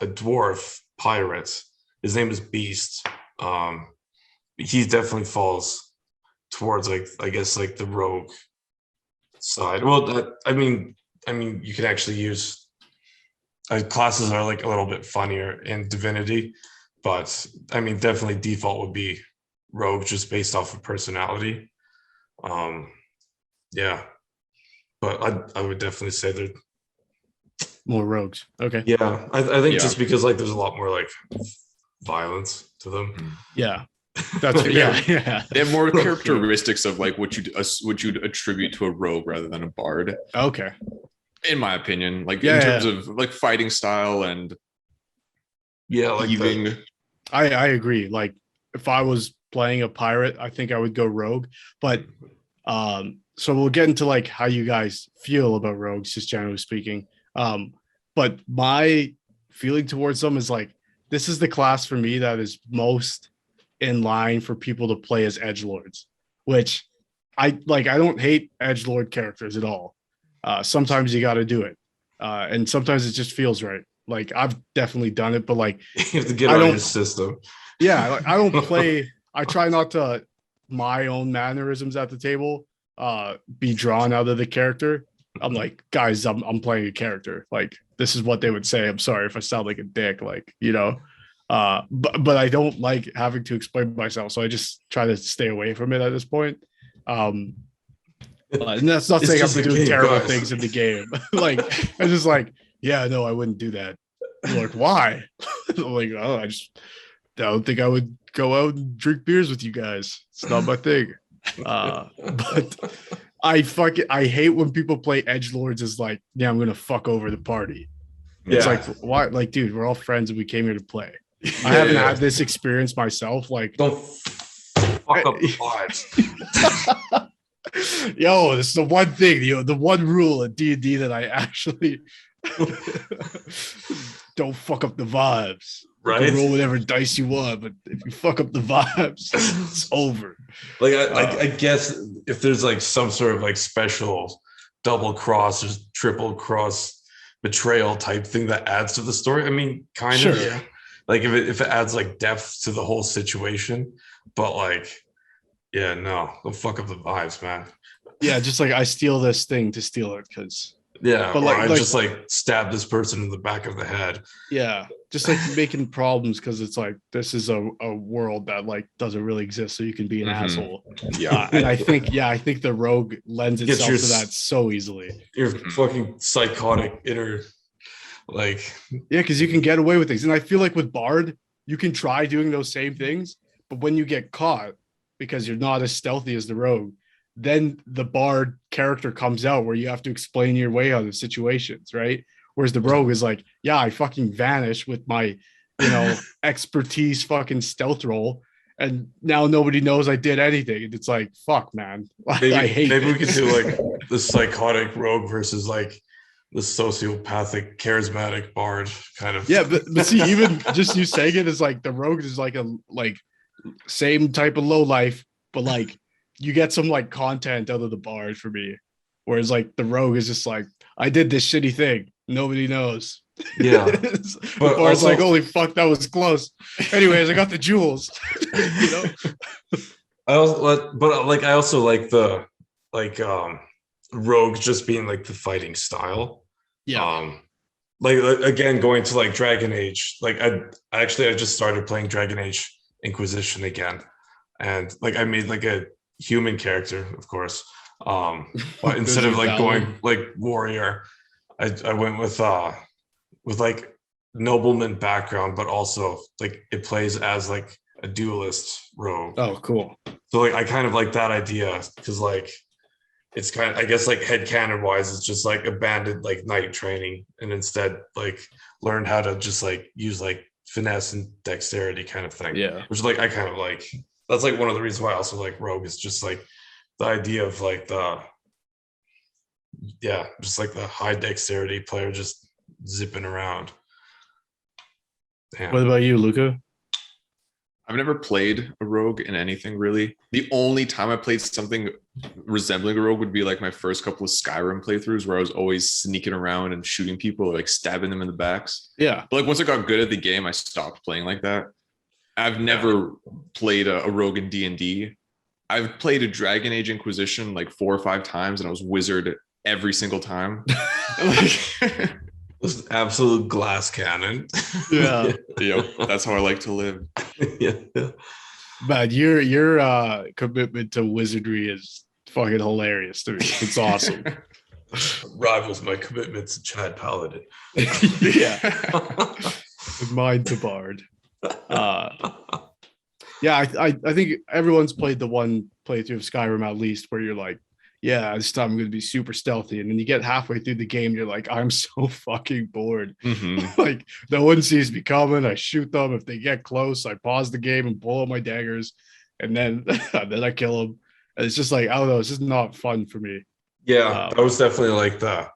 dwarf pirate. His name is Beast. He definitely falls towards like I guess like the rogue side. Well, I mean you can actually use classes are like a little bit funnier in Divinity, but I mean definitely default would be rogue just based off of personality. Yeah, but I would definitely say they're more rogues. Okay. Yeah, I think just because like there's a lot more like violence to them. Yeah. That's yeah. They have more characteristics of like what you'd attribute to a rogue rather than a bard. Okay. In my opinion, like in terms of like fighting style and like thieving. I agree. Like if I was playing a pirate, I think I would go rogue. But so we'll get into like how you guys feel about rogues, just generally speaking. But my feeling towards them is like this is the class for me that is most in line for people to play as edgelords, which I like. I don't hate edgelord characters at all. Sometimes you got to do it, and sometimes it just feels right. Like I've definitely done it, but like you have to get out of your system. Yeah, like, I don't play. I try not to my own mannerisms at the table be drawn out of the character. I'm like, guys, I'm playing a character. Like this is what they would say. I'm sorry if I sound like a dick. Like but I don't like having to explain myself, so I just try to stay away from it at this point. And that's not saying I'm doing terrible things in the game. Like I'm just like, yeah, no, I wouldn't do that. I'm like, why? I'm like, oh, I don't think I would go out and drink beers with you guys. It's not my thing. But I hate when people play edgelords as like, yeah, I'm gonna fuck over the party. It's like, why? Like, dude, we're all friends and we came here to play. I haven't had this experience myself. Like, don't fuck up the vibes. Yo, this is the one thing, the one rule at D&D that I actually don't fuck up the vibes. Right? You can roll whatever dice you want, but if you fuck up the vibes, it's over. Like I guess if there's like some sort of like special double cross or triple cross betrayal type thing that adds to the story, I mean, kind of. Yeah. Like if it adds like depth to the whole situation, but like, yeah, no, don't fuck up the vibes, man. Yeah, just like I steal this thing to steal it because. Yeah, but I just like stab this person in the back of the head. Yeah, just like making problems because it's like this is a world that like doesn't really exist, so you can be an asshole. Yeah, and I think the rogue lends itself to that so easily. You're fucking psychotic inner, like because you can get away with things, and I feel like with Bard, you can try doing those same things, but when you get caught because you're not as stealthy as the rogue, then the bard character comes out where you have to explain your way out of situations, right? Whereas the rogue is like, yeah, I fucking vanish with my, expertise fucking stealth roll, and now nobody knows I did anything. And it's like, fuck, man. Maybe we could do like the psychotic rogue versus like the sociopathic charismatic bard kind of. Yeah, but see, even just you saying it is like the rogue is like a same type of low life, but like you get some like content out of the bard for me, whereas like the rogue is just like, I did this shitty thing, nobody knows. Yeah. The But bard's also, like, holy fuck, that was close. Anyways, I got the jewels. You know? I also like the like rogues just being like the fighting style. Yeah. Like again, going to like Dragon Age. Like I just started playing Dragon Age Inquisition again, and like I made like a human character, of course. But instead of like going like warrior, I went with like nobleman background, but also like it plays as like a duelist rogue. Oh, cool. So like I kind of like that idea because like it's kind of, I guess like headcanon wise, it's just like abandoned like knight training and instead like learned how to just like use like finesse and dexterity kind of thing. Yeah. Which like I kind of like. That's like one of the reasons why I also like rogue is just like the idea of like just like the high dexterity player just zipping around. Damn. What about you, Luka? I've never played a rogue in anything really. The only time I played something resembling a rogue would be like my first couple of Skyrim playthroughs where I was always sneaking around and shooting people or like stabbing them in the backs. Yeah. But like once I got good at the game, I stopped playing like that. I've never played a rogue in D&D. I've played a Dragon Age Inquisition like 4 or 5 times and I was wizard every single time. Like, Just absolute glass cannon. Yeah. yep, that's how I like to live. Yeah. But your commitment to wizardry is fucking hilarious to me. It's awesome. Rivals my commitment to Chad Paladin. Yeah. Mine to Bard. Yeah, I think everyone's played the one playthrough of Skyrim at least where you're like, yeah, this time I'm going to be super stealthy. And then you get halfway through the game, you're like, I'm so fucking bored. Mm-hmm. Like, no one sees me coming. I shoot them. If they get close, I pause the game and pull out my daggers. And then, then I kill them. And it's just like, I don't know. It's just not fun for me. Yeah, that was definitely like the,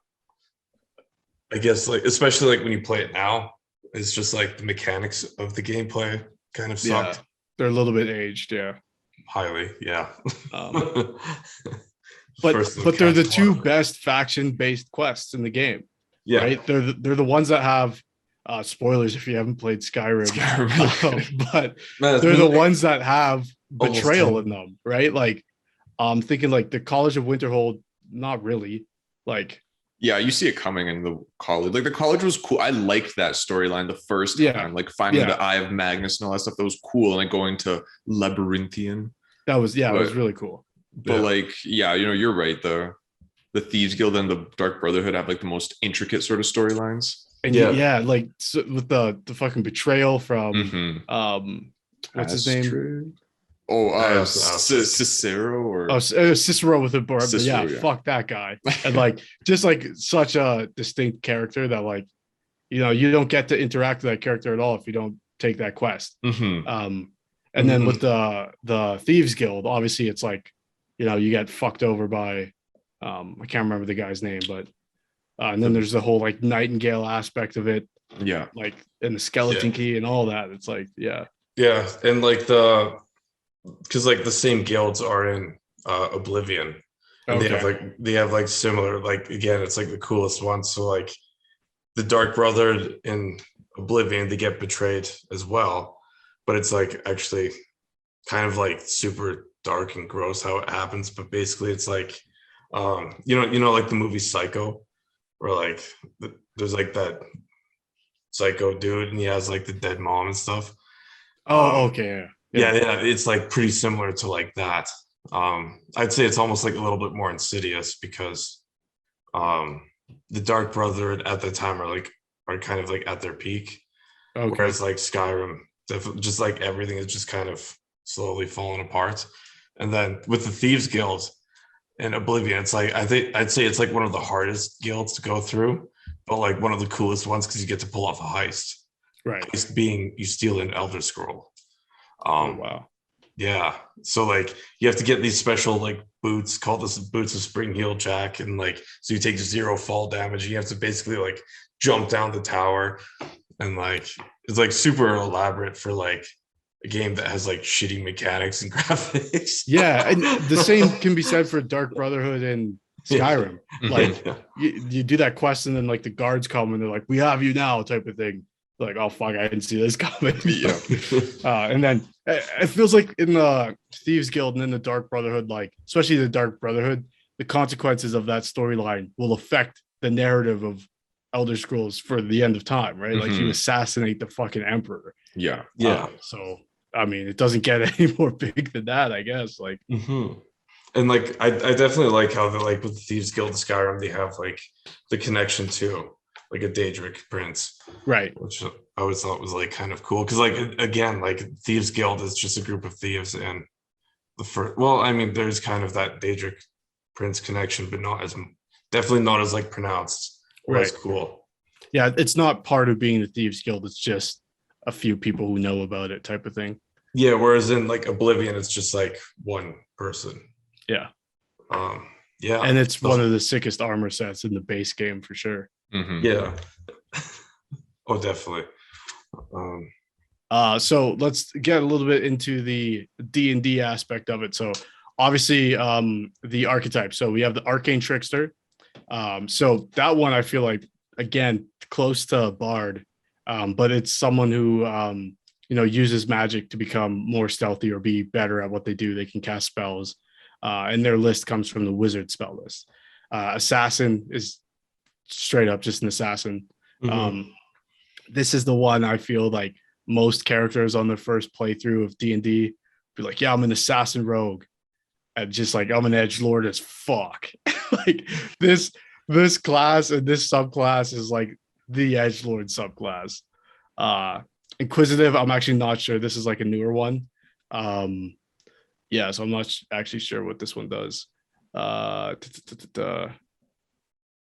I guess, like, especially like when you play it now, it's just like the mechanics of the gameplay kind of sucked. Yeah, they're a little bit aged. Yeah. Highly. Yeah. But they're the two best faction-based quests in the game. Yeah. Right? They're the ones that have spoilers if you haven't played Skyrim. But Man, they're the ones that have Almost betrayal 10. in them, right? Like I'm thinking like the College of Winterhold, not really. Like yeah, you see it coming in the college. Like the college was cool. I liked that storyline the first time. Like finding the Eye of Magnus and all that stuff. That was cool. And like going to Labyrinthian. That was it was really cool. But like, yeah, you know, you're right. The Thieves Guild and the Dark Brotherhood have like the most intricate sort of storylines. And like so with the fucking betrayal from what's his name? Oh, Cicero or Cicero with a bar. Yeah, fuck that guy. And like just like such a distinct character that like, you know, you don't get to interact with that character at all if you don't take that quest. And then with the Thieves Guild, obviously it's like, you know, you get fucked over by I can't remember the guy's name, but and then there's the whole like Nightingale aspect of it. Yeah. Like and the skeleton key and all that. It's like, yeah. Yeah. And like because like the same guilds are in Oblivion. And they have like similar, like again, it's like the coolest one. So like the Dark Brotherhood in Oblivion, they get betrayed as well. But it's like actually kind of like super dark and gross how it happens, but basically it's like you know like the movie Psycho where like there's like that psycho dude and he has like the dead mom and stuff. Okay. Yeah, it's like pretty similar to like that. I'd say it's almost like a little bit more insidious because the Dark Brotherhood at the time are kind of like at their peak, whereas like Skyrim just like everything is just kind of slowly falling apart. And then with the Thieves Guild and Oblivion, it's like I'd say it's like one of the hardest guilds to go through, but like one of the coolest ones because you get to pull off a heist. Right. Heist being you steal an Elder Scroll. Wow. Yeah. So like you have to get these special like boots called the boots of Spring Heel Jack, and like so you take 0 fall damage. You have to basically like jump down the tower, and like it's like super elaborate for like a game that has like shitty mechanics and graphics. Yeah, and the same can be said for Dark Brotherhood and Skyrim. Mhm. Like you do that quest and then like the guards come and they're like, we have you now type of thing. Like, oh fuck, I didn't see this coming. Yeah. And then it feels like in the Thieves Guild and in the Dark Brotherhood, like especially the Dark Brotherhood, the consequences of that storyline will affect the narrative of Elder Scrolls for the end of time, right? Like you Mhm. assassinate the fucking emperor. Yeah. So I mean, it doesn't get any more big than that, I guess. Like, and like I definitely like how they like with the Thieves Guild of Skyrim, they have like the connection to like a Daedric prince, right? Which I always thought was like kind of cool because like again, like Thieves Guild is just a group of thieves, and the first, well, I mean, there's kind of that Daedric prince connection, but definitely not as like pronounced or as cool. Yeah, it's not part of being the Thieves Guild. It's just a few people who know about it, type of thing. Yeah, whereas in like Oblivion, it's just like one person. Yeah. Yeah. And it's one of the sickest armor sets in the base game for sure. Mhm. Yeah. Oh, definitely. So let's get a little bit into the D&D aspect of it. So obviously the archetype. So we have the Arcane Trickster. So that one I feel like, again, close to Bard, but it's someone who uses magic to become more stealthy or be better at what they do. They can cast spells, and their list comes from the wizard spell list. Assassin is straight up just an assassin. This is the one I feel like most characters on their first playthrough of D&D be like, yeah, I'm an assassin rogue, and just like I'm an edgelord as fuck. Like this class and this subclass is like the edgelord subclass. Inquisitive, I'm actually not sure. This is like a newer one. So I'm not actually sure what this one does.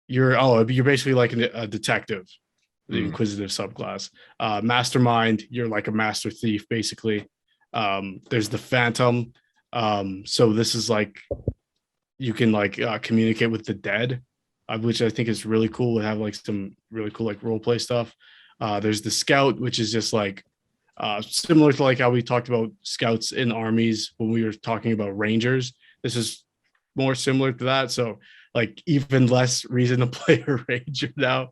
You're basically like a detective, the inquisitive subclass. Mastermind, you're like a master thief basically. There's the phantom. So this is like you can like communicate with the dead, which I think is really cool. We have like some really cool like role play stuff. There's the scout, which is just like similar to like how we talked about scouts in armies when we were talking about rangers. This is more similar to that. So like even less reason to play a ranger now.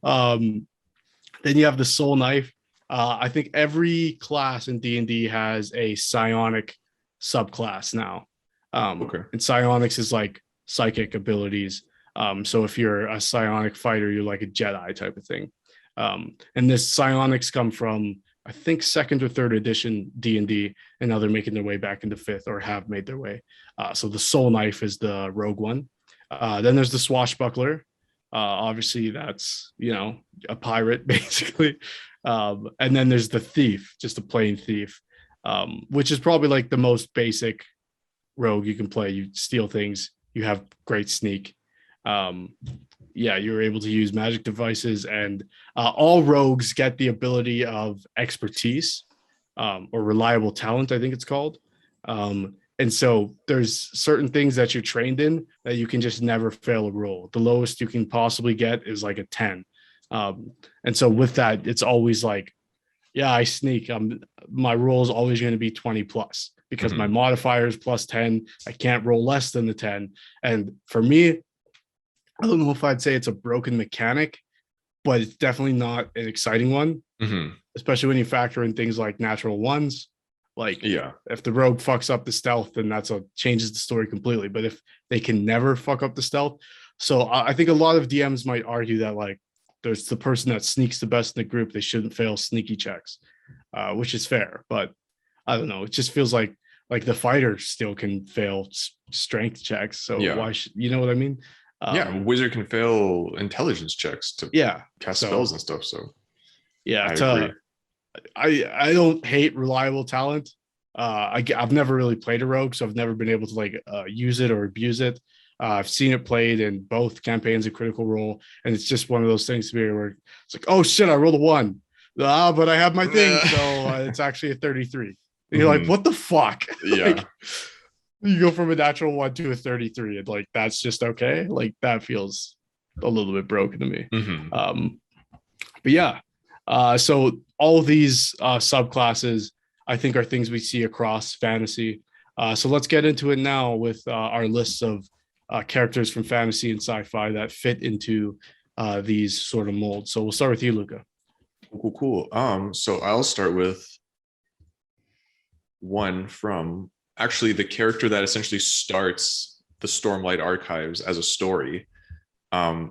Then you have the soul knife. I think every class in D&D has a psionic subclass now. And psionics is like psychic abilities. So if you're a psionic fighter, you're like a Jedi type of thing. And this psionics come from, I think, 2nd or 3rd edition D&D, and now they're making their way back into 5th or have made their way. So the soul knife is the rogue one. Then there's the swashbuckler. Obviously, that's, a pirate, basically. And then there's the thief, just a plain thief, which is probably like the most basic rogue you can play. You steal things, you have great sneak. You're able to use magic devices, and all rogues get the ability of expertise, or reliable talent, I think it's called. And so there's certain things that you're trained in that you can just never fail a roll. The lowest you can possibly get is like a 10. And so with that, it's always like, yeah, I sneak. My roll is always going to be 20 plus because my modifier is plus 10. I can't roll less than the 10. And for me, I don't know if I'd say it's a broken mechanic, but it's definitely not an exciting one, especially when you factor in things like natural ones. Like, if the rogue fucks up the stealth, then changes the story completely. But if they can never fuck up the stealth, so I think a lot of DMs might argue that like there's the person that sneaks the best in the group, they shouldn't fail sneaky checks, which is fair. But I don't know, it just feels like the fighter still can fail strength checks. So why should, you know what I mean? Wizard can fail intelligence checks to cast spells and stuff. So I agree. I don't hate reliable talent. I've never really played a rogue, so I've never been able to like use it or abuse it. I've seen it played in both campaigns of Critical Role, and it's just one of those things to me where it's like, oh shit, I rolled a 1, but I have my thing, so it's actually a 33. And you're like, what the fuck? Like, you go from a natural 1 to a 33, and like that's just okay. Like that feels a little bit broken to me. But yeah. So all of these subclasses, I think, are things we see across fantasy. So let's get into it now with our lists of characters from fantasy and sci-fi that fit into these sort of molds. So we'll start with you, Luca. Cool. So I'll start with one from actually the character that essentially starts the Stormlight Archives as a story.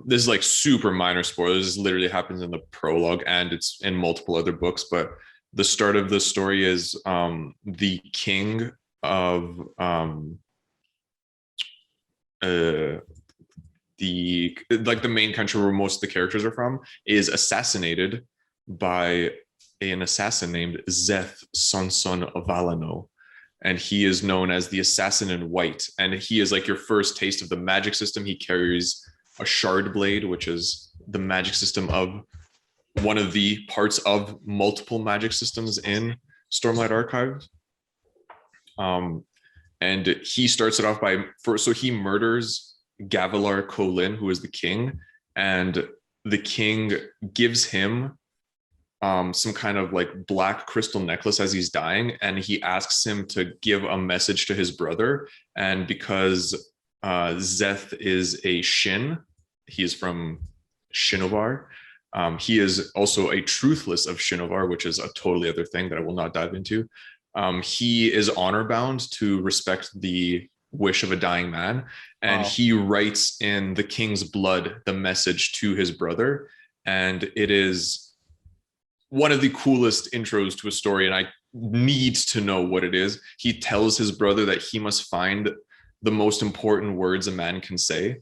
This is like super minor spoilers. This literally happens in the prologue and it's in multiple other books, but the start of the story is the king of the main country where most of the characters are from is assassinated by an assassin named Zeth, son of Valano. And he is known as the Assassin in White. And he is like your first taste of the magic system. He carries a shard blade, which is the magic system of one of the parts of multiple magic systems in Stormlight Archives. And he starts it off so he murders Gavilar Kholin, who is the king, and the king gives him some kind of like black crystal necklace as he's dying, and he asks him to give a message to his brother. And because Zeth is a Shin, he is from Shinovar. He is also a truthless of Shinovar, which is a totally other thing that I will not dive into. He is honor bound to respect the wish of a dying man, and he writes in the king's blood the message to his brother, and it is one of the coolest intros to a story, and I need to know what it is. He tells his brother that he must find the most important words a man can say,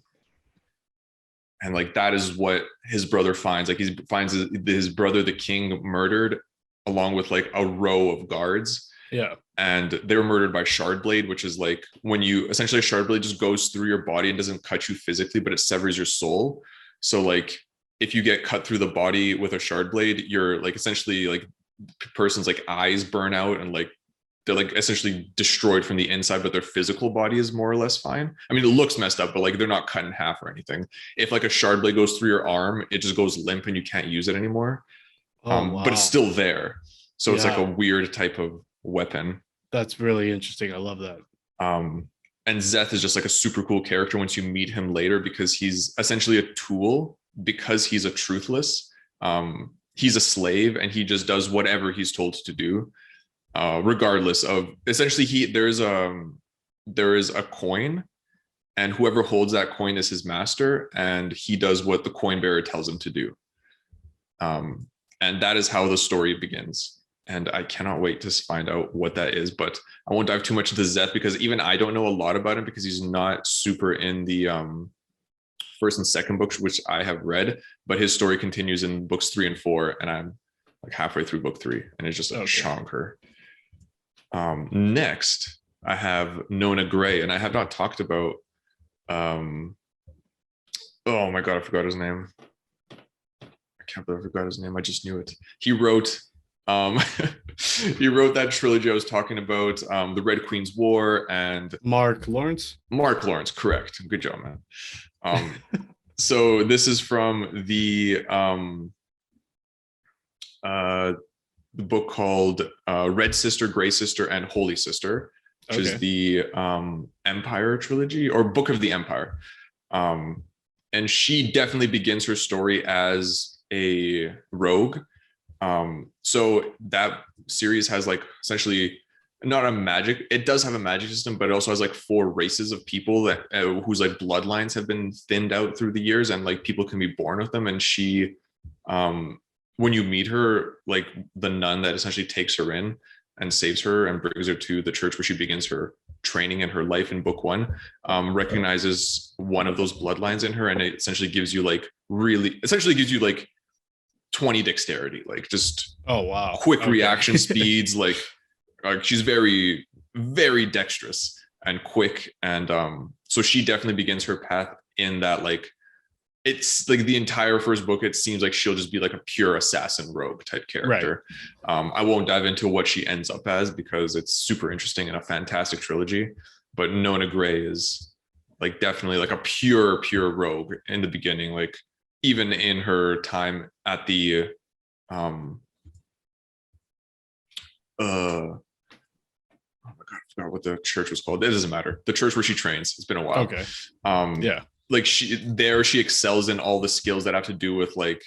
and like that is what his brother finds. Like he finds his brother, the king, murdered along with like a row of guards. Yeah. And they were murdered by shard blade, which is like when you essentially a shard blade just goes through your body and doesn't cut you physically, but it severs your soul. So like if you get cut through the body with a shard blade, you're like essentially like person's like eyes burn out and like they're like essentially destroyed from the inside, but their physical body is more or less fine. I mean, it looks messed up, but like they're not cut in half or anything. If like a shard blade goes through your arm, it just goes limp and you can't use it anymore. But it's still there. So it's like a weird type of weapon. That's really interesting. I love that. And Zeth is just like a super cool character once you meet him later, because he's essentially a tool, because he's a truthless. He's a slave and he just does whatever he's told to do, regardless of essentially there is a coin, and whoever holds that coin is his master, and he does what the coin bearer tells him to do. And that is how the story begins. And I cannot wait to find out what that is, but I won't dive too much into Zeth because even I don't know a lot about him, because he's not super in the first and second books, which I have read, but his story continues in books 3 and 4, and I'm like halfway through book 3, and it's just a chonker. Next, I have Nona Gray, and I have not talked about oh my god, I forgot his name. I can't believe I forgot his name. I just knew it. He wrote that trilogy I was talking about, the Red Queen's War, and Mark Lawrence, correct. Good job, man. So this is from the book called Red Sister, Gray Sister, and Holy Sister, which is the Empire trilogy, or Book of the Empire. And she definitely begins her story as a rogue. So that series has like essentially not a magic, it does have a magic system, but it also has like 4 races of people that whose like bloodlines have been thinned out through the years, and like people can be born with them. And she when you meet her, like the nun that essentially takes her in and saves her and brings her to the church where she begins her training and her life in book 1, recognizes one of those bloodlines in her, and it essentially gives you like 20 dexterity, like just quick reaction speeds, like she's very, very dexterous and quick. And so she definitely begins her path in that, like it's like the entire first book, it seems like she'll just be like a pure assassin rogue type character. Right. I won't dive into what she ends up as because it's super interesting and a fantastic trilogy, but Nona Gray is like definitely like a pure rogue in the beginning, like even in her time at the oh my forgot what the church was called. It doesn't matter. The church where she trains. It's been a while. Okay. Yeah. Like she excels in all the skills that have to do with like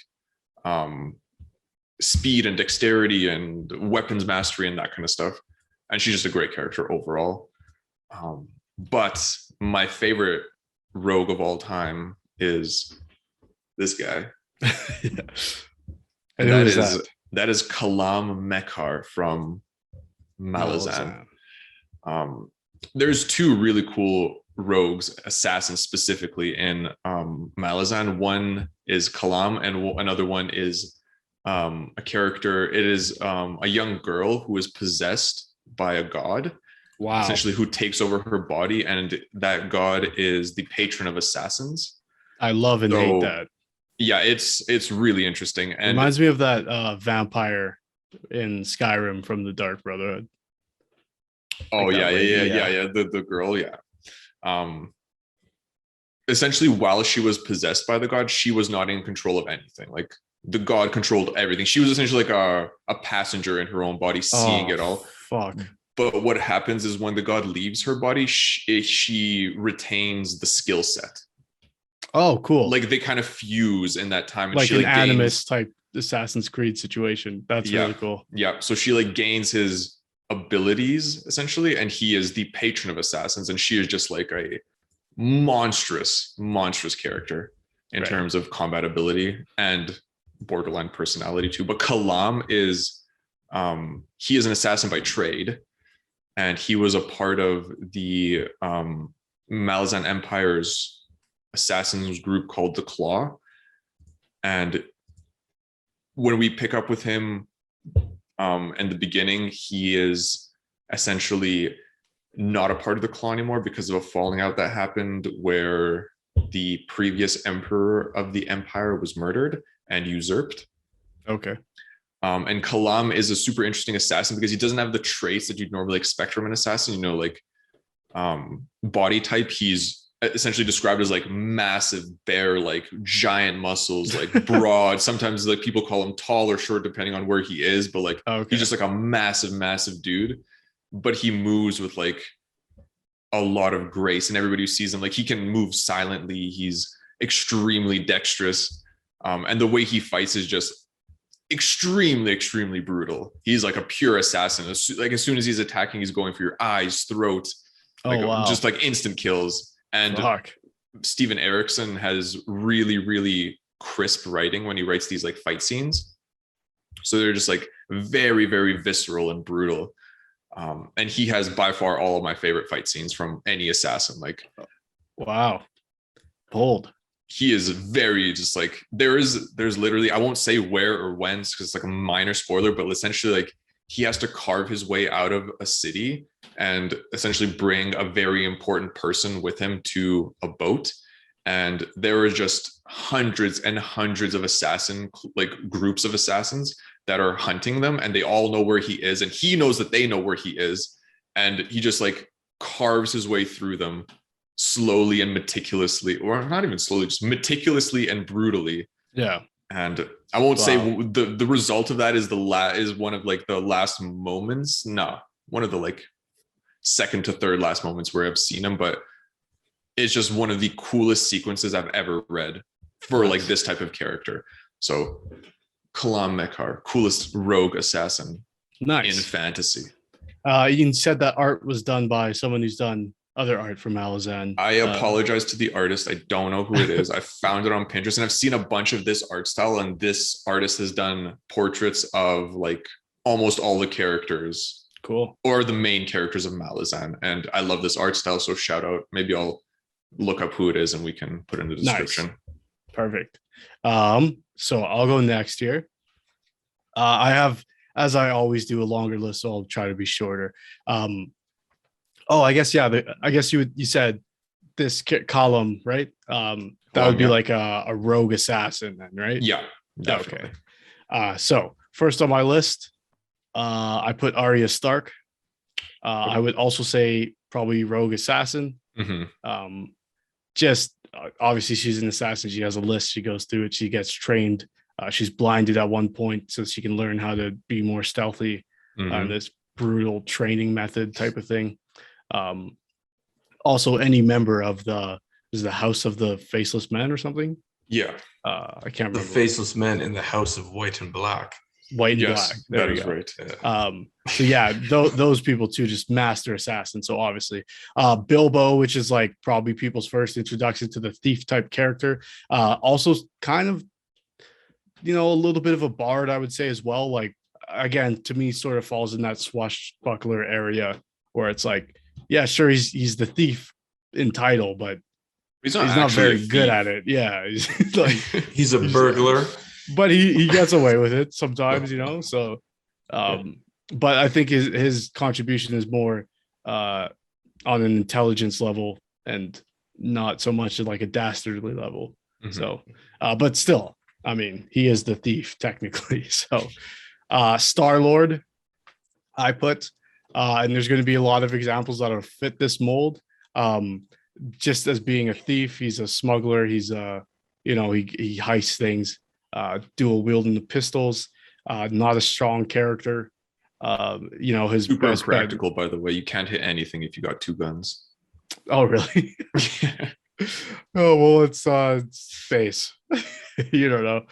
speed and dexterity and weapons mastery and that kind of stuff. And she's just a great character overall. But my favorite rogue of all time is this guy. Yeah. And that is Kalam Mekar from Malazan. There's two really cool rogues, assassins specifically in Malazan. One is Kalam, and another one is a character. It is a young girl who is possessed by a god. Wow. Essentially, who takes over her body, and that god is the patron of assassins. I love and hate that. Yeah, it's really interesting. And reminds me of that vampire in Skyrim from the Dark Brotherhood. Oh, like yeah. The girl, yeah. Essentially, while she was possessed by the god, she was not in control of anything. Like the god controlled everything. She was essentially like a passenger in her own body, seeing it all. Fuck. But what happens is when the god leaves her body, she retains the skill set. Oh, cool. Like they kind of fuse in that time. And like she, an Animus type Assassin's Creed situation. That's really cool. Yeah. So she like gains his abilities essentially, and he is the patron of assassins. And she is just like a monstrous character in terms of combat ability and borderline personality too. But Kalam is, he is an assassin by trade. And he was a part of the Malazan Empire's assassins group called the Claw. And when we pick up with him in the beginning, he is essentially not a part of the Claw anymore because of a falling out that happened where the previous emperor of the empire was murdered and usurped. Okay. And Kalam is a super interesting assassin because he doesn't have the traits that you'd normally expect from an assassin. You know, like body type, he's essentially described as like massive, bare, like giant muscles, like broad. Sometimes like people call him tall or short depending on where he is, but like he's just like a massive dude. But he moves with like a lot of grace, and everybody who sees him, like he can move silently. He's extremely dexterous, and the way he fights is just extremely brutal. He's like a pure assassin. Like as soon as he's attacking, he's going for your eyes, throat, just like instant kills. And Steven Erikson has really crisp writing when he writes these like fight scenes. So they're just like very visceral and brutal. And he has by far all of my favorite fight scenes from any assassin. Like, wow, bold. He is very just like there's literally, I won't say where or when because it's like a minor spoiler, but essentially like he has to carve his way out of a city and essentially bring a very important person with him to a boat. And there are just hundreds and hundreds of groups of assassins that are hunting them, and they all know where he is, and he knows that they know where he is, and he just like carves his way through them slowly and meticulously, or not even slowly, just meticulously and brutally. Yeah. And I won't say the result of that is one of like the last moments. No, one of the like second to third last moments where I've seen him, but it's just one of the coolest sequences I've ever read for like this type of character. So Kalam Mekar, coolest rogue assassin in fantasy. You said that art was done by someone who's done other art from Malazan. I apologize to the artist. I don't know who it is. I found it on Pinterest, and I've seen a bunch of this art style, and this artist has done portraits of like almost all the characters. Cool. Or the main characters of Malazan. And I love this art style, so shout out. Maybe I'll look up who it is and we can put in the description. Nice. Perfect. So I'll go next here. I have, as I always do, a longer list, so I'll try to be shorter. I guess you said this column, right? That would be like a rogue assassin then, right? Yeah, definitely. Okay. So first on my list, I put Arya Stark. I would also say probably rogue assassin. Mm-hmm. Just obviously she's an assassin. She has a list. She goes through it. She gets trained. She's blinded at one point so she can learn how to be more stealthy in this brutal training method type of thing. Also, any member of the House of the Faceless Men or something. Yeah. I can't The remember. Faceless Men in the House of White and Black. White and Yes, Black. There that we is go. right. So yeah, those people too, just master assassins. So obviously, Bilbo, which is like probably people's first introduction to the thief type character. Also kind of, a little bit of a bard, I would say as well. Like again, to me, sort of falls in that swashbuckler area where it's like, yeah, sure, he's the thief in title, but He's not very good at it. Yeah, he's like He's a burglar. but he gets away with it sometimes, So, but I think his contribution is more on an intelligence level and not so much like a dastardly level. Mhm. So, but still, I mean, he is the thief technically. So, Star-Lord, I put, and there's going to be a lot of examples that'll fit this mold. Just as being a thief, he's a smuggler. He's he heists things. Dual wielding the pistols, not a strong character. His Super best practical, by the way. You can't hit anything if you got 2 guns. Oh, really? Oh, well, it's space. You don't know.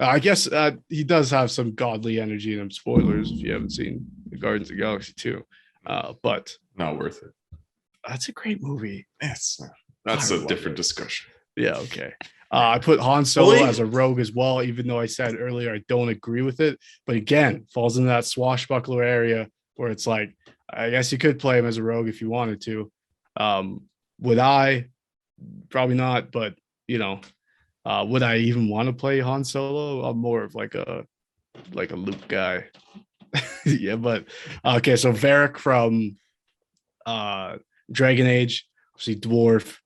I guess he does have some godly energy in him. Spoilers if you haven't seen the Guardians of the Galaxy 2. But not worth it. That's a great movie. Yes, that's a different discussion. Yeah, okay. I put Han Solo as a rogue as well, even though I said earlier I don't agree with it. But again, falls into that swashbuckler area where it's like, I guess you could play him as a rogue if you wanted to. Would I? Probably not. But would I even want to play Han Solo? I'm more of like a Luke guy. Yeah, but okay. So Varric from Dragon Age, obviously dwarf.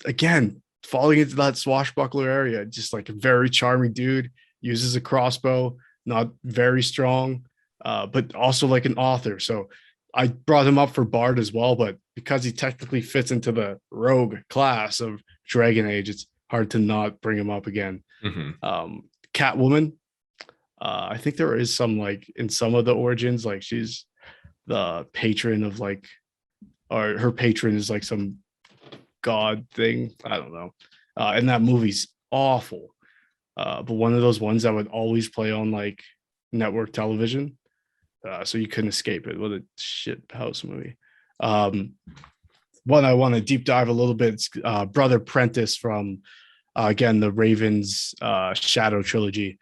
Again, falling into that swashbuckler area, just like a very charming dude, uses a crossbow, not very strong, but also like an author. So I brought him up for Bard as well, but because he technically fits into the rogue class of Dragon Age, it's hard to not bring him up again. Mm-hmm. Catwoman, I think there is some like in some of the origins, like she's the patron of like, or her patron is like some god thing. I don't know. And that movie's awful. But one of those ones that would always play on like network television. So you couldn't escape it. What a shit house movie. One I want to deep dive a little bit. Brother Prentice from again the Ravens Shadow trilogy.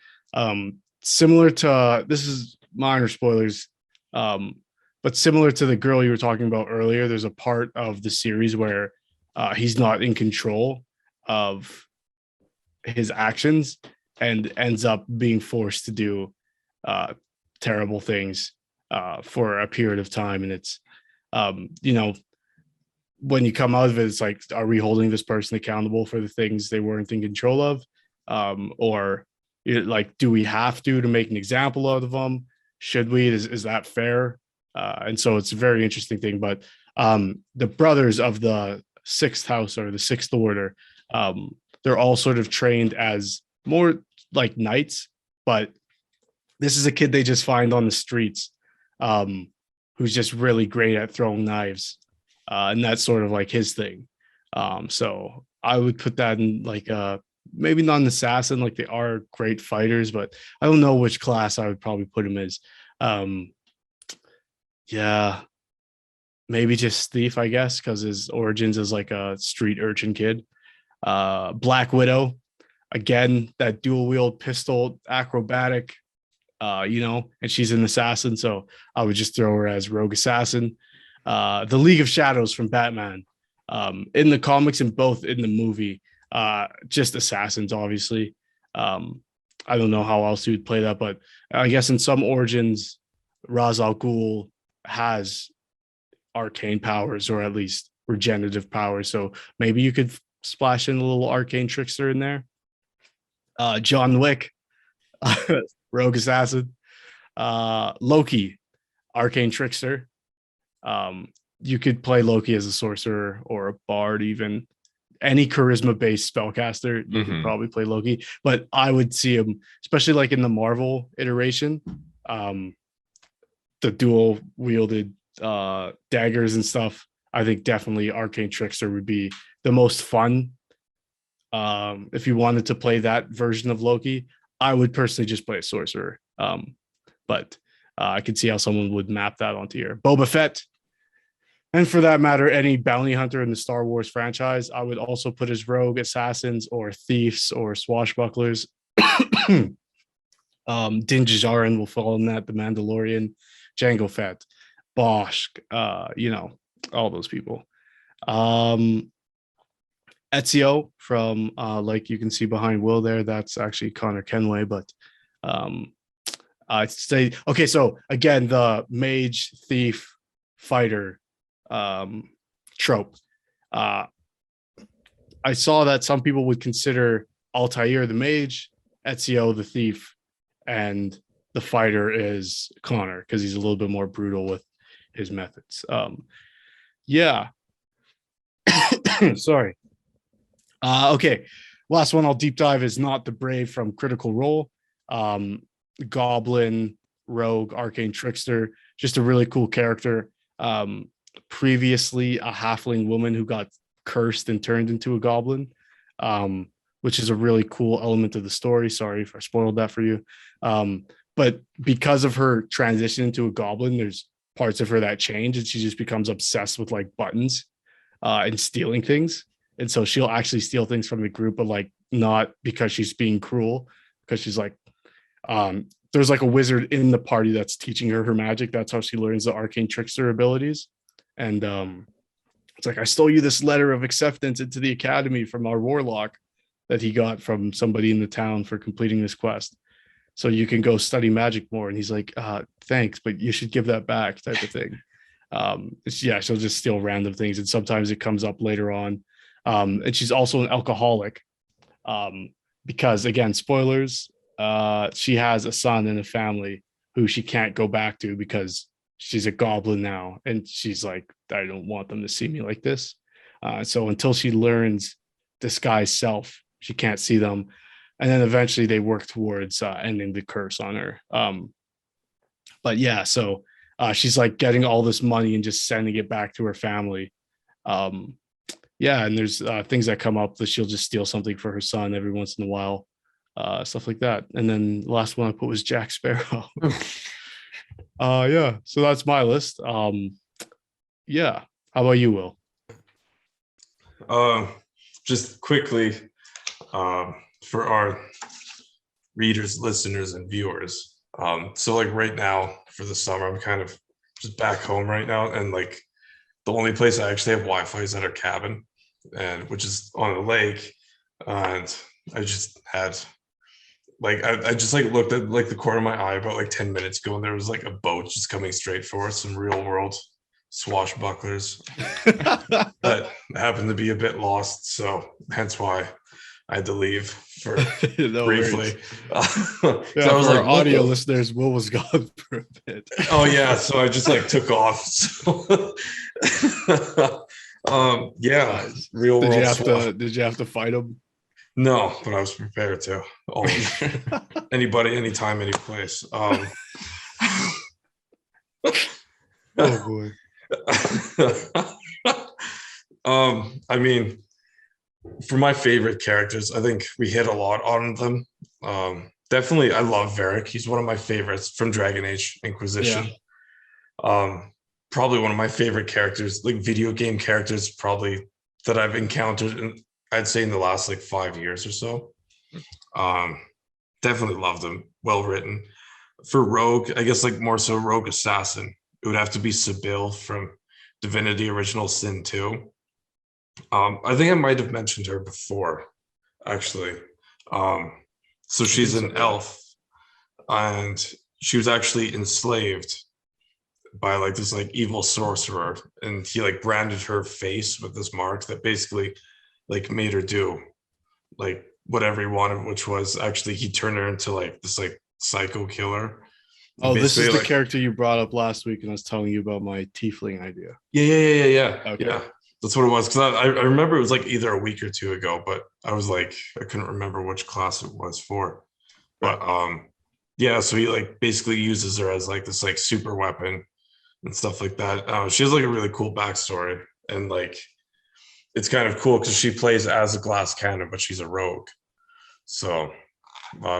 Similar to this is minor spoilers. But similar to the girl you were talking about earlier, there's a part of the series where he's not in control of his actions and ends up being forced to do terrible things for a period of time. And it's, when you come out of it, it's like, are we holding this person accountable for the things they weren't in control of? Or like, do we have to make an example out of them? Should we? Is that fair? And so it's a very interesting thing. But the brothers of the Sixth House or the Sixth Order, they're all sort of trained as more like knights, but this is a kid they just find on the streets who's just really great at throwing knives. And that's sort of like his thing. So I would put that in like maybe not an assassin, like they are great fighters, but I don't know which class I would probably put him as. Yeah, maybe just thief, I guess, because his origins is like a street urchin kid. Black Widow, again, that dual wield pistol, acrobatic, and she's an assassin, so I would just throw her as rogue assassin. The League of Shadows from Batman, in the comics and both in the movie, just assassins, obviously. I don't know how else you would play that, but I guess in some origins, Ra's al Ghul has arcane powers or at least regenerative powers. So maybe you could splash in a little arcane trickster in there. John Wick, rogue assassin. Loki, arcane trickster. You could play Loki as a sorcerer or a bard, even any charisma based spellcaster. You could probably play Loki, but I would see him, especially like in the Marvel iteration. the dual wielded daggers and stuff, I think definitely Arcane Trickster would be the most fun. If you wanted to play that version of Loki, I would personally just play a sorcerer. But I could see how someone would map that onto here. Boba Fett, and for that matter, any bounty hunter in the Star Wars franchise, I would also put as rogue, assassins, or thieves, or swashbucklers. Din Djarin will fall in that. The Mandalorian, Jango Fett, Bosch, all those people. Ezio from like you can see behind Will there, that's actually Connor Kenway, but I'd say okay, so again, the mage thief fighter trope. I saw that some people would consider Altair the mage, Ezio the thief, and the fighter is Connor because he's a little bit more brutal with his methods. Yeah. Sorry. Okay. Last one I'll deep dive is not the Brave from Critical Role. Goblin, rogue, arcane trickster, just a really cool character. Previously a halfling woman who got cursed and turned into a goblin, which is a really cool element of the story. Sorry if I spoiled that for you. But because of her transition into a goblin, there's parts of her that change and she just becomes obsessed with like buttons and stealing things. And so she'll actually steal things from the group, but like not because she's being cruel, because she's like, there's like a wizard in the party that's teaching her magic. That's how she learns the arcane trickster abilities. And it's like, I stole you this letter of acceptance into the academy from our warlock that he got from somebody in the town for completing this quest. So you can go study magic more. And he's like, thanks, but you should give that back, type of thing. She'll just steal random things. And sometimes it comes up later on. And she's also an alcoholic because, again, spoilers, she has a son and a family who she can't go back to because she's a goblin now. And she's like, I don't want them to see me like this. So until she learns disguise self, she can't see them. And then eventually they work towards ending the curse on her. But yeah, so she's like getting all this money and just sending it back to her family. Yeah, and there's things that come up that she'll just steal something for her son every once in a while, stuff like that. And then the last one I put was Jack Sparrow. Yeah, so that's my list. Yeah, how about you, Will? Just quickly, for our readers, listeners, and viewers. So like right now for the summer, I'm kind of just back home right now, and like the only place I actually have Wi-Fi is at our cabin, and which is on a lake. And I just had like I just like looked at like the corner of my eye about like 10 minutes ago, and there was like a boat just coming straight for us, some real world swashbucklers that happened to be a bit lost, so hence why I had to leave for No briefly. Yeah, so I was like, audio listeners, Will was gone for a bit. Oh yeah, so I just like took off. So, yeah, real world. Did you have to fight him? No, but I was prepared to. Always. Anybody, anytime, any place. Oh boy. I mean, for my favorite characters, I think we hit a lot on them. Definitely, I love Varric. He's one of my favorites from Dragon Age Inquisition. Yeah. Probably one of my favorite characters, like video game characters, probably that I've encountered, and I'd say in the last like 5 years or so. Definitely loved him. Well written. For Rogue, I guess like more so Rogue Assassin, it would have to be Sibyl from Divinity Original Sin 2. I think I might have mentioned her before, actually. So she's an elf, and she was actually enslaved by like this like evil sorcerer, and he like branded her face with this mark that basically like made her do like whatever he wanted, which was actually he turned her into like this like psycho killer. Oh, this is the character you brought up last week, and I was telling you about my tiefling idea. Yeah. Okay. Yeah, that's what it was. Because I remember it was like either a week or two ago, but I was like, I couldn't remember which class it was for. But Yeah, so he like basically uses her as like this like super weapon and stuff like that. She has like a really cool backstory, and like it's kind of cool because she plays as a glass cannon, but she's a rogue. So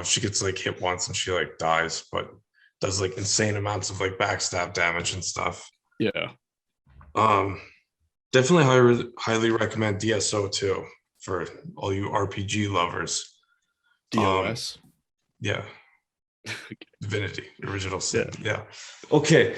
she gets like hit once and she like dies, but does like insane amounts of like backstab damage and stuff. Yeah. Um, Definitely highly recommend DSO too for all you RPG lovers. DOS. Yeah. Divinity, original sin. Yeah. Okay.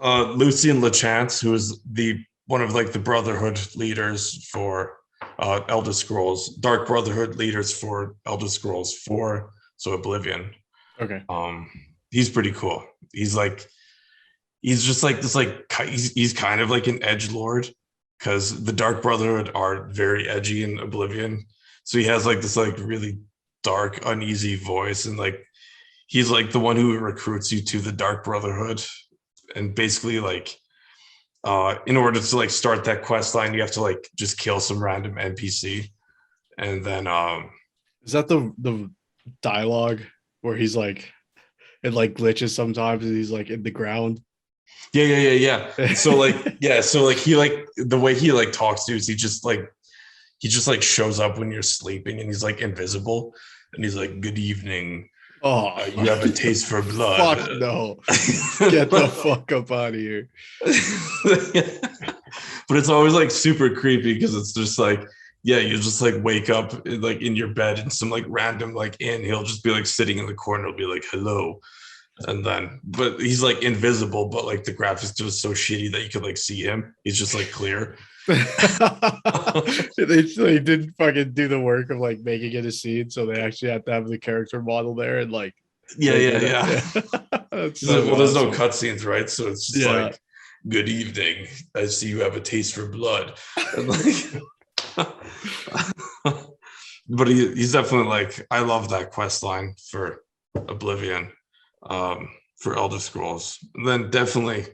Lucian LeChance, who is the one of like the Brotherhood leaders for Elder Scrolls, Dark Brotherhood leaders for Elder Scrolls 4, so Oblivion. Okay. He's pretty cool. He's just like this, like he's kind of like an edge lord because the Dark Brotherhood are very edgy in Oblivion. So he has like this like really dark, uneasy voice, and like he's like the one who recruits you to the Dark Brotherhood, and basically like in order to like start that quest line, you have to like just kill some random NPC, and then is that the dialogue where he's like it like glitches sometimes and he's like in the ground? Yeah. So like so like he like the way he like talks to you is he just like shows up when you're sleeping and he's like invisible and he's like, good evening. Oh, You have a taste for blood. Fuck no. Get the fuck up out of here. But it's always like super creepy because it's just like, yeah, you just like wake up like in your bed and some like random like inn, he'll just be like sitting in the corner, he'll be like, hello. And then, but he's like invisible, but like the graphics just so shitty that you could like see him. He's just like clear. They didn't fucking do the work of like making it a scene, so they actually had to have the character model there and like yeah. So well, there's no awesome. cutscenes, right? So it's just like, good evening. I see you have a taste for blood. And like, but he's definitely like, I love that quest line for Oblivion, for Elder Scrolls. And then definitely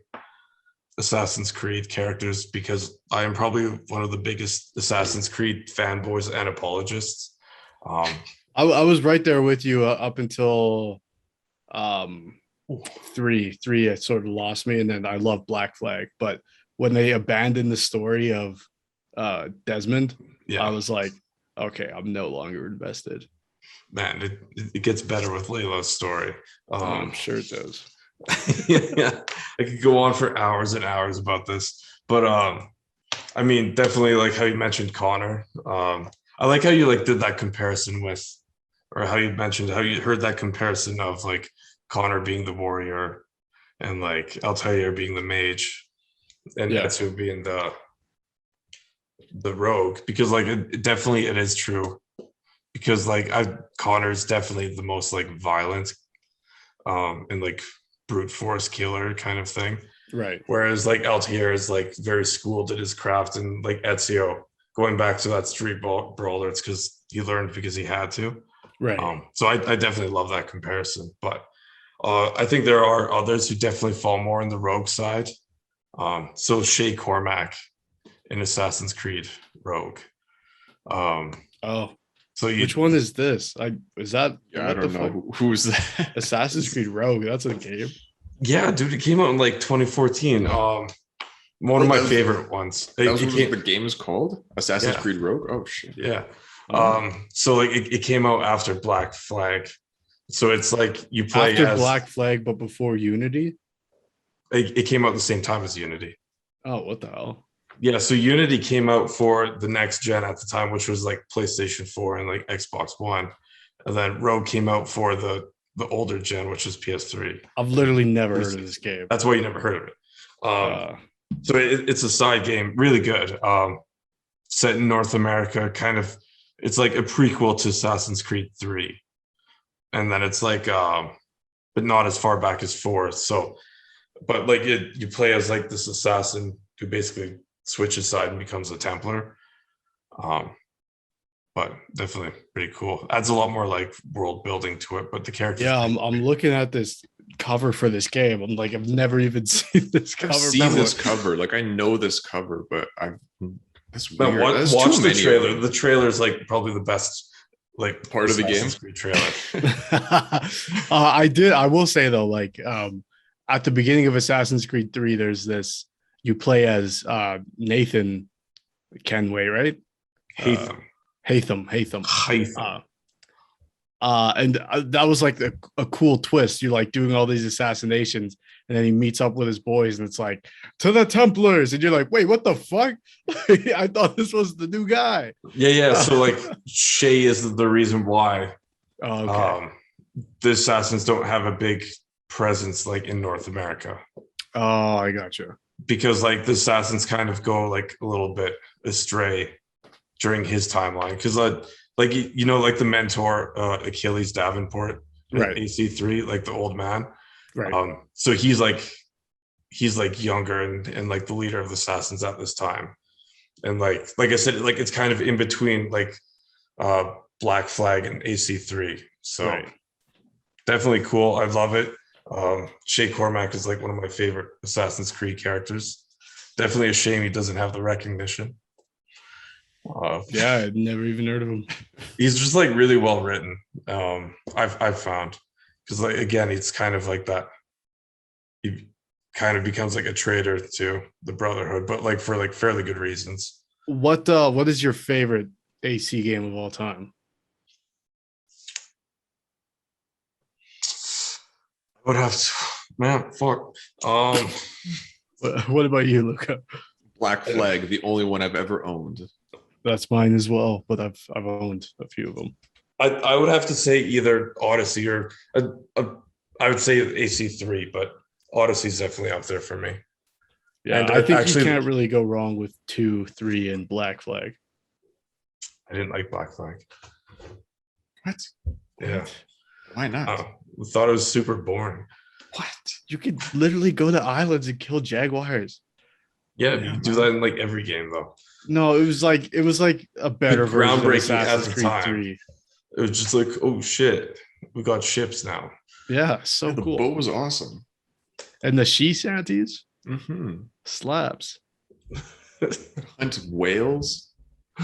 Assassin's Creed characters, because I am probably one of the biggest Assassin's Creed fanboys and apologists. I was right there with you up until 3 it sort of lost me, and then I love Black Flag, but when they abandoned the story of Desmond, I was like, okay, I'm no longer invested. Man, it gets better with Layla's story. I'm sure it does. Yeah, I could go on for hours and hours about this, but I mean, definitely like how you mentioned Connor. I like how you like did that comparison with, or how you mentioned how you heard that comparison of like Connor being the warrior and like Altair being the mage and Etsu being the rogue, because like it definitely it is true, because like Connor's definitely the most like violent and like brute force killer kind of thing, right? Whereas like Altair is like very schooled at his craft, and like Ezio, going back to that street brawler, it's because he learned because he had to, right? So I definitely love that comparison, but I think there are others who definitely fall more on the rogue side. So Shay Cormac in Assassin's Creed Rogue. So which one is this? Is that? Yeah, I don't know who's that. Assassin's Creed Rogue. That's a game. Yeah, dude, it came out in like 2014. One of my favorite ones. That was what the game is called? Assassin's Creed Rogue? Oh shit. Yeah. So like it came out after Black Flag. So it's like you play after Black Flag, but before Unity. It came out the same time as Unity. Oh, what the hell? Yeah, so Unity came out for the next gen at the time, which was like PlayStation 4 and like Xbox One. And then Rogue came out for the older gen, which is PS3. I've literally never heard of this game. That's why you never heard of it. So it's a side game, really good. Set in North America, kind of, it's like a prequel to Assassin's Creed 3. And then it's like, but not as far back as 4. So, but like you play as like this assassin who basically switches side and becomes a Templar. But definitely pretty cool. Adds a lot more like world building to it, but the characters. Yeah, I'm looking at this cover for this game. I'm like, I've never even seen this cover. I've seen this cover. Like I know this cover, but that's weird. Watch the trailer. The trailer is like probably the best like Part of the game? Assassin's Creed trailer. I will say though, like at the beginning of Assassin's Creed 3, there's this you play as Nathan Kenway, right? Hatham. Hatham. Hatham. And that was like a cool twist. You're like doing all these assassinations, and then he meets up with his boys, and it's like to the Templars, and you're like, wait, what the fuck? I thought this was the new guy. Yeah. So like Shay is the reason why Oh, okay. the assassins don't have a big presence like in North America. Oh, I gotcha. Because like the assassins kind of go like a little bit astray during his timeline. Because like you know, like the mentor Achilles Davenport, Right. AC3, like the old man. Right. So he's like younger and like the leader of the assassins at this time. And like I said, like it's kind of in between like Black Flag and AC3. So Right. definitely cool. I love it. Shay Cormac is like one of my favorite Assassin's Creed characters. Definitely a shame he doesn't have the recognition. Yeah, I'd never even heard of him. He's just like really well written. I've found, because like again, it's kind of like that. He kind of becomes like a traitor to the Brotherhood, but like for like fairly good reasons. What is your favorite AC game of all time? I would have to, man, fuck. What about you, Luca? Black Flag, the only one I've ever owned. That's mine as well, but I've owned a few of them. I would have to say either Odyssey or I would say AC3, but Odyssey's definitely up there for me. Yeah, and I think actually, you can't really go wrong with 2, 3, and Black Flag. I didn't like Black Flag. What? Yeah. Why not? I thought it was super boring. What? You could literally go to islands and kill jaguars. Yeah, you do that in like every game though. No, it was like a better version of Groundbreaking at Assassin's the Creed time. 3. It was just like, oh shit, we got ships now. Yeah, so the cool. boat was awesome. And the she shanties slaps. Hunt whales.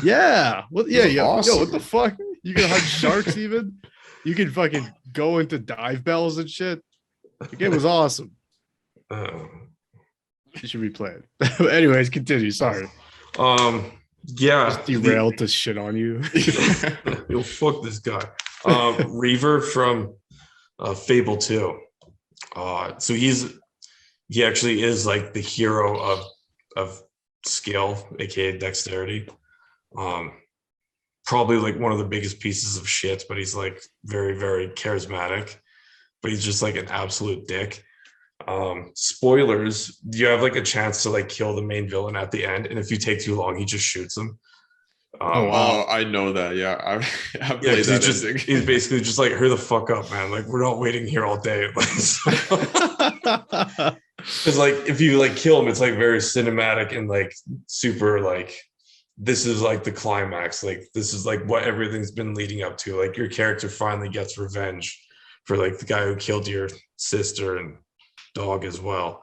Yeah. What? Yeah. Those are awesome. Yo, what the fuck? You can hunt sharks even. You can fucking go into dive bells and shit. The game was awesome. You should replay it. Anyways, continue. Sorry. Yeah. Just derailed to shit on you. Yo, fuck this guy. Reaver from Fable 2. So he actually is like the hero of skill, aka dexterity. Probably like one of the biggest pieces of shit, but he's like very, very charismatic. But he's just like an absolute dick. Spoilers, you have like a chance to like kill the main villain at the end, and if you take too long, he just shoots him. Oh, I know that. Yeah, I've played that. He's basically just like, hurry the fuck up, man. Like, we're not waiting here all day. Because like if you like kill him, it's like very cinematic and like super like this is like the climax. Like this is like what everything's been leading up to. Like your character finally gets revenge for like the guy who killed your sister and dog as well.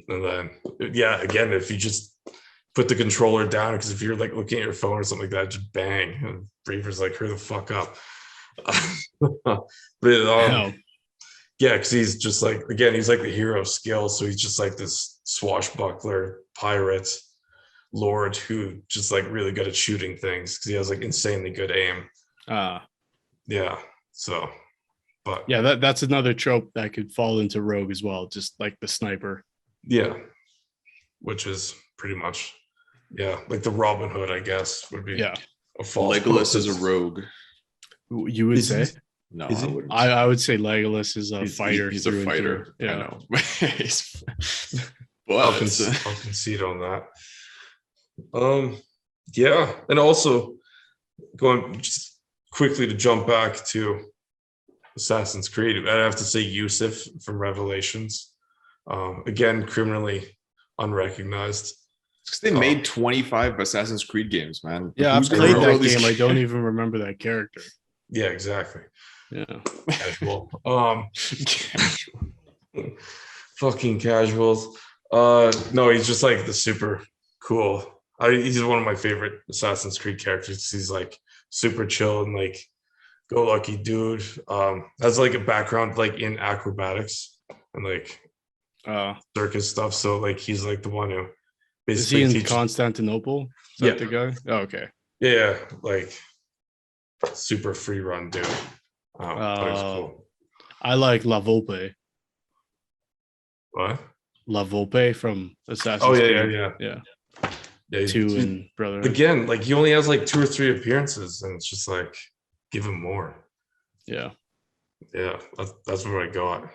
And then yeah, again, if you just put the controller down, because if you're like looking at your phone or something like that, just bang, and Reaver's like, hurry the fuck up. But yeah, because he's just like, again, he's like the hero of skill, so he's just like this swashbuckler pirate lord who just like really good at shooting things because he has like insanely good aim. Yeah, so but yeah, that's another trope that could fall into Rogue as well, just like the sniper. Yeah, which is pretty much like the Robin Hood, I guess, would be a false. Legolas is a rogue. You would say? No, I would say Legolas is a fighter. He's a fighter. Yeah. I know. I'll concede on that. Yeah, and also going just quickly to jump back to Assassin's Creed, I'd have to say Yusuf from Revelations. Again, criminally unrecognized. Because they made 25 Assassin's Creed games, man. Yeah, I've played that game. I don't even remember that character. Yeah, exactly. Yeah, casual. Fucking casuals. No, he's just like the super cool. He's one of my favorite Assassin's Creed characters. He's like super chill and like go lucky dude. Has like a background like in acrobatics and like circus stuff. So like he's like the one who Is he basically in teaches. Constantinople? Is Yeah. that the guy? Oh, okay. Yeah, like super free run dude. But it was cool. I like La Volpe. What? La Volpe from Assassin's Oh Creed. yeah. Two and Brotherhood. Again, like he only has like 2 or 3 appearances, and it's just like give him more. Yeah. That's what I got.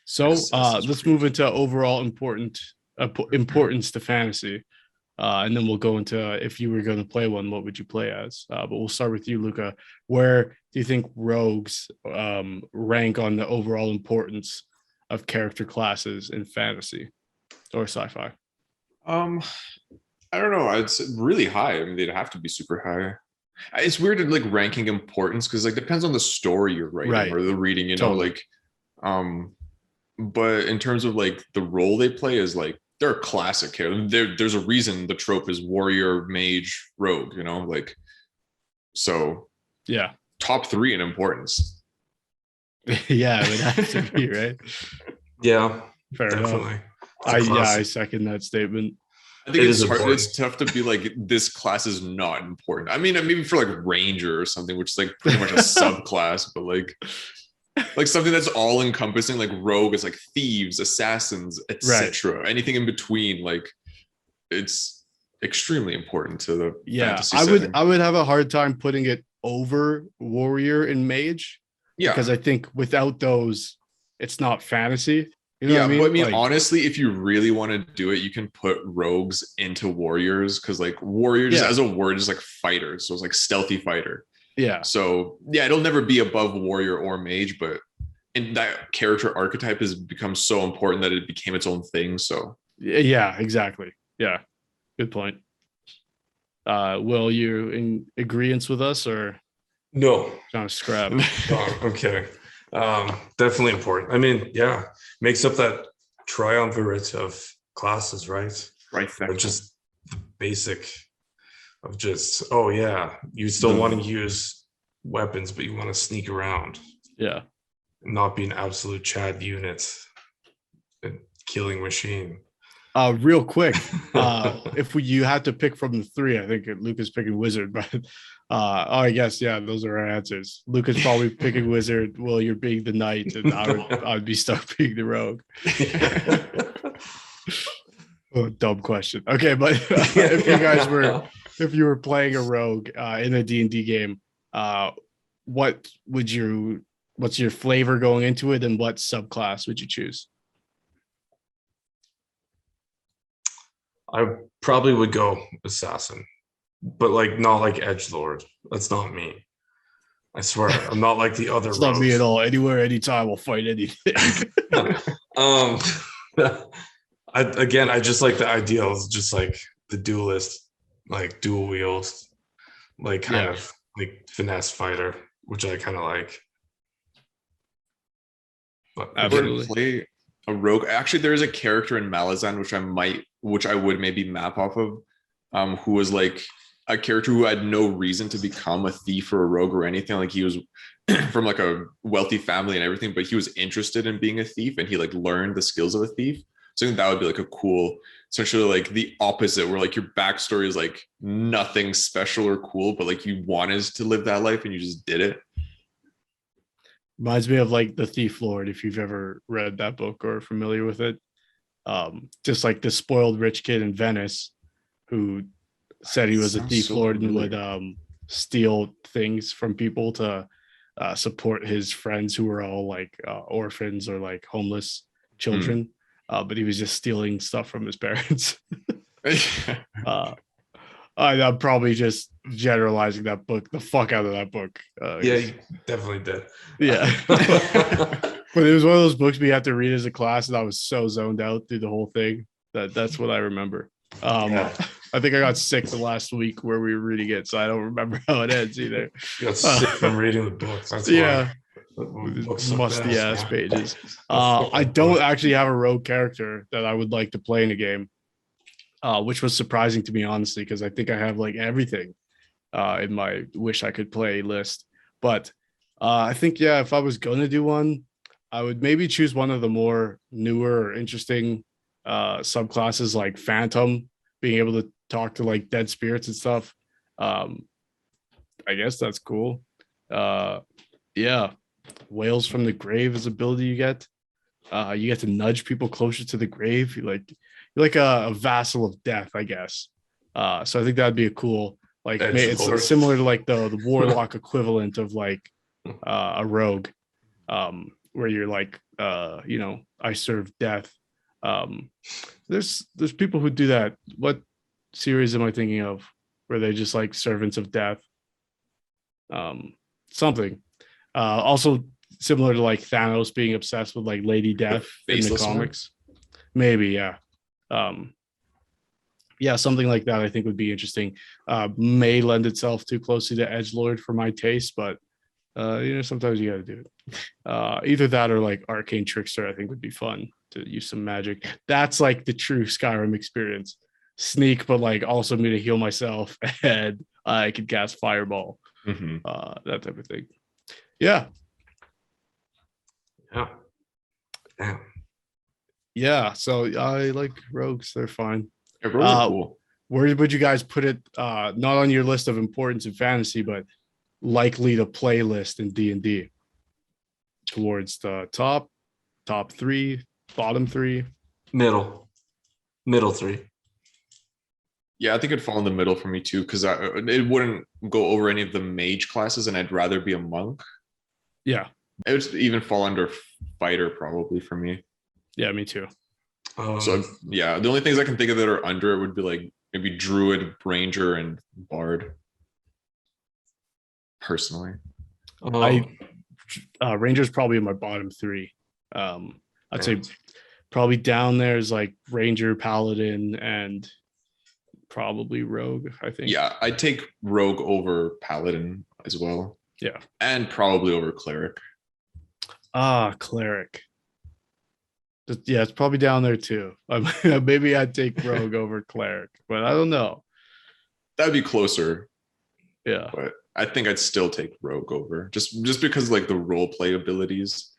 So let's move into overall importance to fantasy. And then we'll go into if you were going to play one, what would you play as? But we'll start with you, Luka. Where do you think rogues rank on the overall importance of character classes in fantasy or sci-fi? I don't know. It's really high. I mean, they'd have to be super high. It's weird to like ranking importance because like depends on the story you're writing or the reading, you know, like but in terms of like the role they play is like they're a classic character. There's a reason the trope is warrior, mage, rogue, you know, like so yeah. Top 3 in importance. Yeah, it would have to be, right? Yeah, fair definitely. enough. I second that statement. I think it's hard. It's tough to be like this class is not important. I mean, maybe for like ranger or something, which is like pretty much a subclass, but like something that's all encompassing, like rogue is like thieves, assassins, etc. Anything in between, like it's extremely important to the fantasy setting. I would have a hard time putting it over warrior and mage. Yeah, because I think without those, it's not fantasy. You know what I mean? But I mean, like, honestly, if you really want to do it, you can put rogues into warriors because, like, warriors as a word is like fighters, so it's like stealthy fighter. Yeah. So yeah, it'll never be above warrior or mage, but in that character archetype has become so important that it became its own thing. So yeah, exactly. Yeah, good point. Will, you in agreement with us or no? Trying to scrap. Oh, okay. Definitely important. I mean, yeah, makes up that triumvirate of classes, right? Right. Or just the basic of just, you still want to use weapons, but you want to sneak around. Yeah. Not be an absolute Chad unit and killing machine. Real quick, if you had to pick from the 3, I think Luka's picking wizard, but I guess those are our answers. Luka's probably picking wizard. Will, you're being the knight, and I'd be stuck being the rogue. Dumb question. Okay, but if you were playing a rogue in a D&D game, what's your flavor going into it, and what subclass would you choose? I probably would go assassin, but like not like edgelord. That's not me. I swear, I'm not like the other. It's not me at all. Anywhere, anytime, I'll fight anything. I just like the ideals, just like the duelist, like dual wields, like kind of like finesse fighter, which I kind of like. But absolutely. Play a rogue. Actually, there is a character in Malazan which I would maybe map off of, who was like a character who had no reason to become a thief or a rogue or anything. Like he was from like a wealthy family and everything, but he was interested in being a thief and he like learned the skills of a thief. So I think that would be like a cool, essentially like the opposite, where like your backstory is like nothing special or cool, but like you wanted to live that life and you just did it. Reminds me of like The Thief Lord, if you've ever read that book or familiar with it. Just like the spoiled rich kid in Venice who said he was a thief lord and would steal things from people to support his friends who were all like orphans or like homeless children. But he was just stealing stuff from his parents. I'm probably just generalizing that book, the fuck out of that book. Yeah, you definitely did. Yeah. But it was one of those books we had to read as a class, and I was so zoned out through the whole thing that's what I remember. I think I got sick the last week where we were reading it, so I don't remember how it ends either. You got sick from reading the book. That's musty ass pages. I don't actually have a rogue character that I would like to play in a game, which was surprising to me, honestly, because I think I have like everything in my wish I could play list. But I think, yeah, if I was going to do one, I would maybe choose one of the more newer or interesting subclasses like Phantom, being able to talk to like dead spirits and stuff. I guess that's cool. Yeah, Whales from the Grave is ability you get. You get to nudge people closer to the grave. You're like a vassal of death, I guess. So I think that'd be a cool, like, it's similar to like the warlock equivalent of like a rogue, where you're like, I serve death. There's people who do that. What series am I thinking of where they just like servants of death? Something. Also similar to like Thanos being obsessed with like Lady Death in the comics. Maybe, yeah. Yeah, something like that I think would be interesting. May lend itself too closely to edgelord for my taste, but sometimes you got to do it. Either that or like Arcane Trickster, I think would be fun to use some magic. That's like the true Skyrim experience. Sneak, but like also me to heal myself, and I could cast Fireball. That type of thing. Yeah. Yeah. So I like rogues. They're fine. Yeah, rogues are cool. Where would you guys put it? Not on your list of importance in fantasy, but likely to play list in D&D. Towards the top 3, bottom 3, middle 3. Yeah, I think it'd fall in the middle for me too, because it wouldn't go over any of the mage classes, and I'd rather be a monk. Yeah. It would even fall under fighter probably for me. Yeah, me too. So yeah, the only things I can think of that are under it would be like maybe druid, ranger, and bard. Personally, ranger's probably in my bottom 3. I'd say probably down there is like ranger, paladin, and probably rogue, I think. Yeah, I'd take rogue over paladin as well. Yeah. And probably over cleric. Cleric. Yeah, it's probably down there too. Maybe I'd take rogue over cleric, but I don't know. That'd be closer. Yeah. But I think I'd still take rogue over just because like the role play abilities.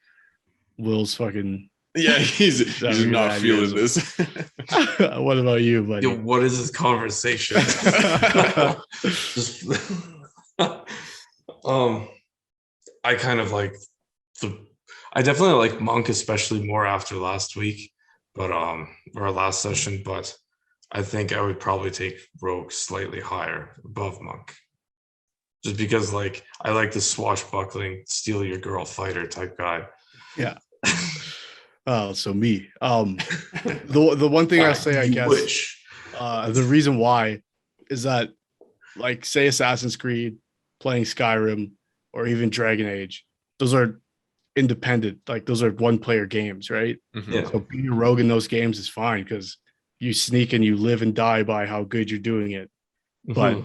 Will's fucking he's not feeling this. What about you, buddy? Yo, what is this conversation? I kind of like I definitely like monk, especially more after last week, but or last session, but I think I would probably take rogue slightly higher above monk. Just because like I like the swashbuckling, steal your girl fighter type guy. Yeah. So me. The one thing I'll say, I guess, the reason why is that, like, say Assassin's Creed, playing Skyrim, or even Dragon Age, those are independent, like those are one-player games, right? Yeah. So being a rogue in those games is fine because you sneak and you live and die by how good you're doing it. But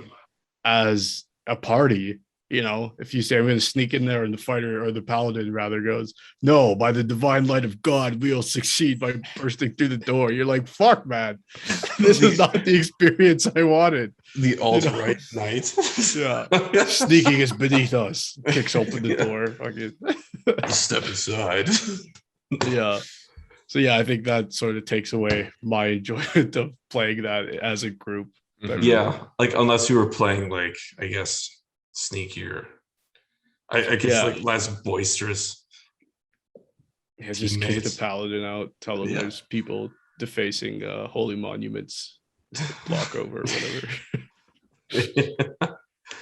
as a party, if you say I'm going to sneak in there and the fighter or the paladin rather goes, no, by the divine light of God, we'll succeed by bursting through the door. You're like, fuck, man, this is not the experience I wanted. The alt-right knight. Yeah. Sneaking is beneath us. Kicks open the door. Fucking step aside. Yeah. So yeah, I think that sort of takes away my enjoyment of playing that as a group. Yeah, like unless you were playing like, I guess, sneakier, I guess, like less boisterous. Yeah, just kick the paladin out, tell them there's people defacing holy monuments, block over or whatever.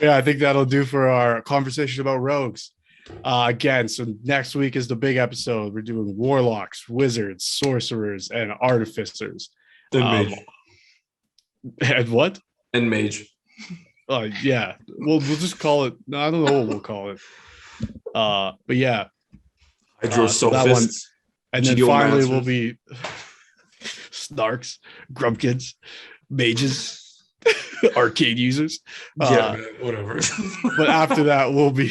Yeah, I think that'll do for our conversation about rogues. Again, so next week is the big episode. We're doing warlocks, wizards, sorcerers, and artificers. And what? And mage. Yeah. We'll just call it. No, I don't know what we'll call it. But yeah. So that one. And then finally we'll be snarks, grumpkins, mages, arcade users. Yeah, man, whatever. But after that we'll be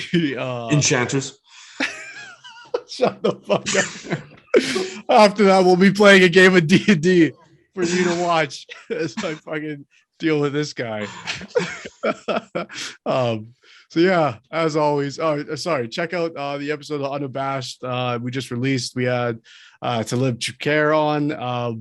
enchanters. Shut the fuck up. After that we'll be playing a game of D&D for you to watch as I fucking deal with this guy. So yeah, as always, sorry, check out the episode of Unabashed we just released. We had Talib Chukar on.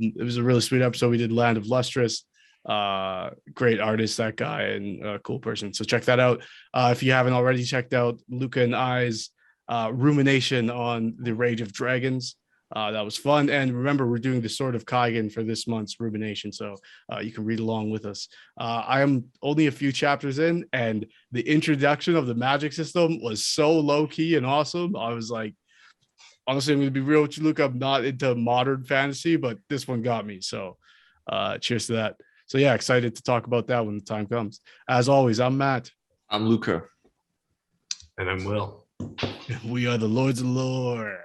It was a really sweet episode. We did Land of Lustrous. Great artist, that guy, and a cool person. So check that out. If you haven't already checked out Luka and I's rumination on the Rage of Dragons. That was fun. And remember, we're doing the Sword of Kaigen for this month's rumination. So you can read along with us. I am only a few chapters in, and the introduction of the magic system was so low key and awesome. I was like, honestly, I'm going to be real with you, Luke. I'm not into modern fantasy, but this one got me. So cheers to that. So yeah, excited to talk about that when the time comes. As always, I'm Matt. I'm Luka. And I'm Will. We are the Lords of Lore.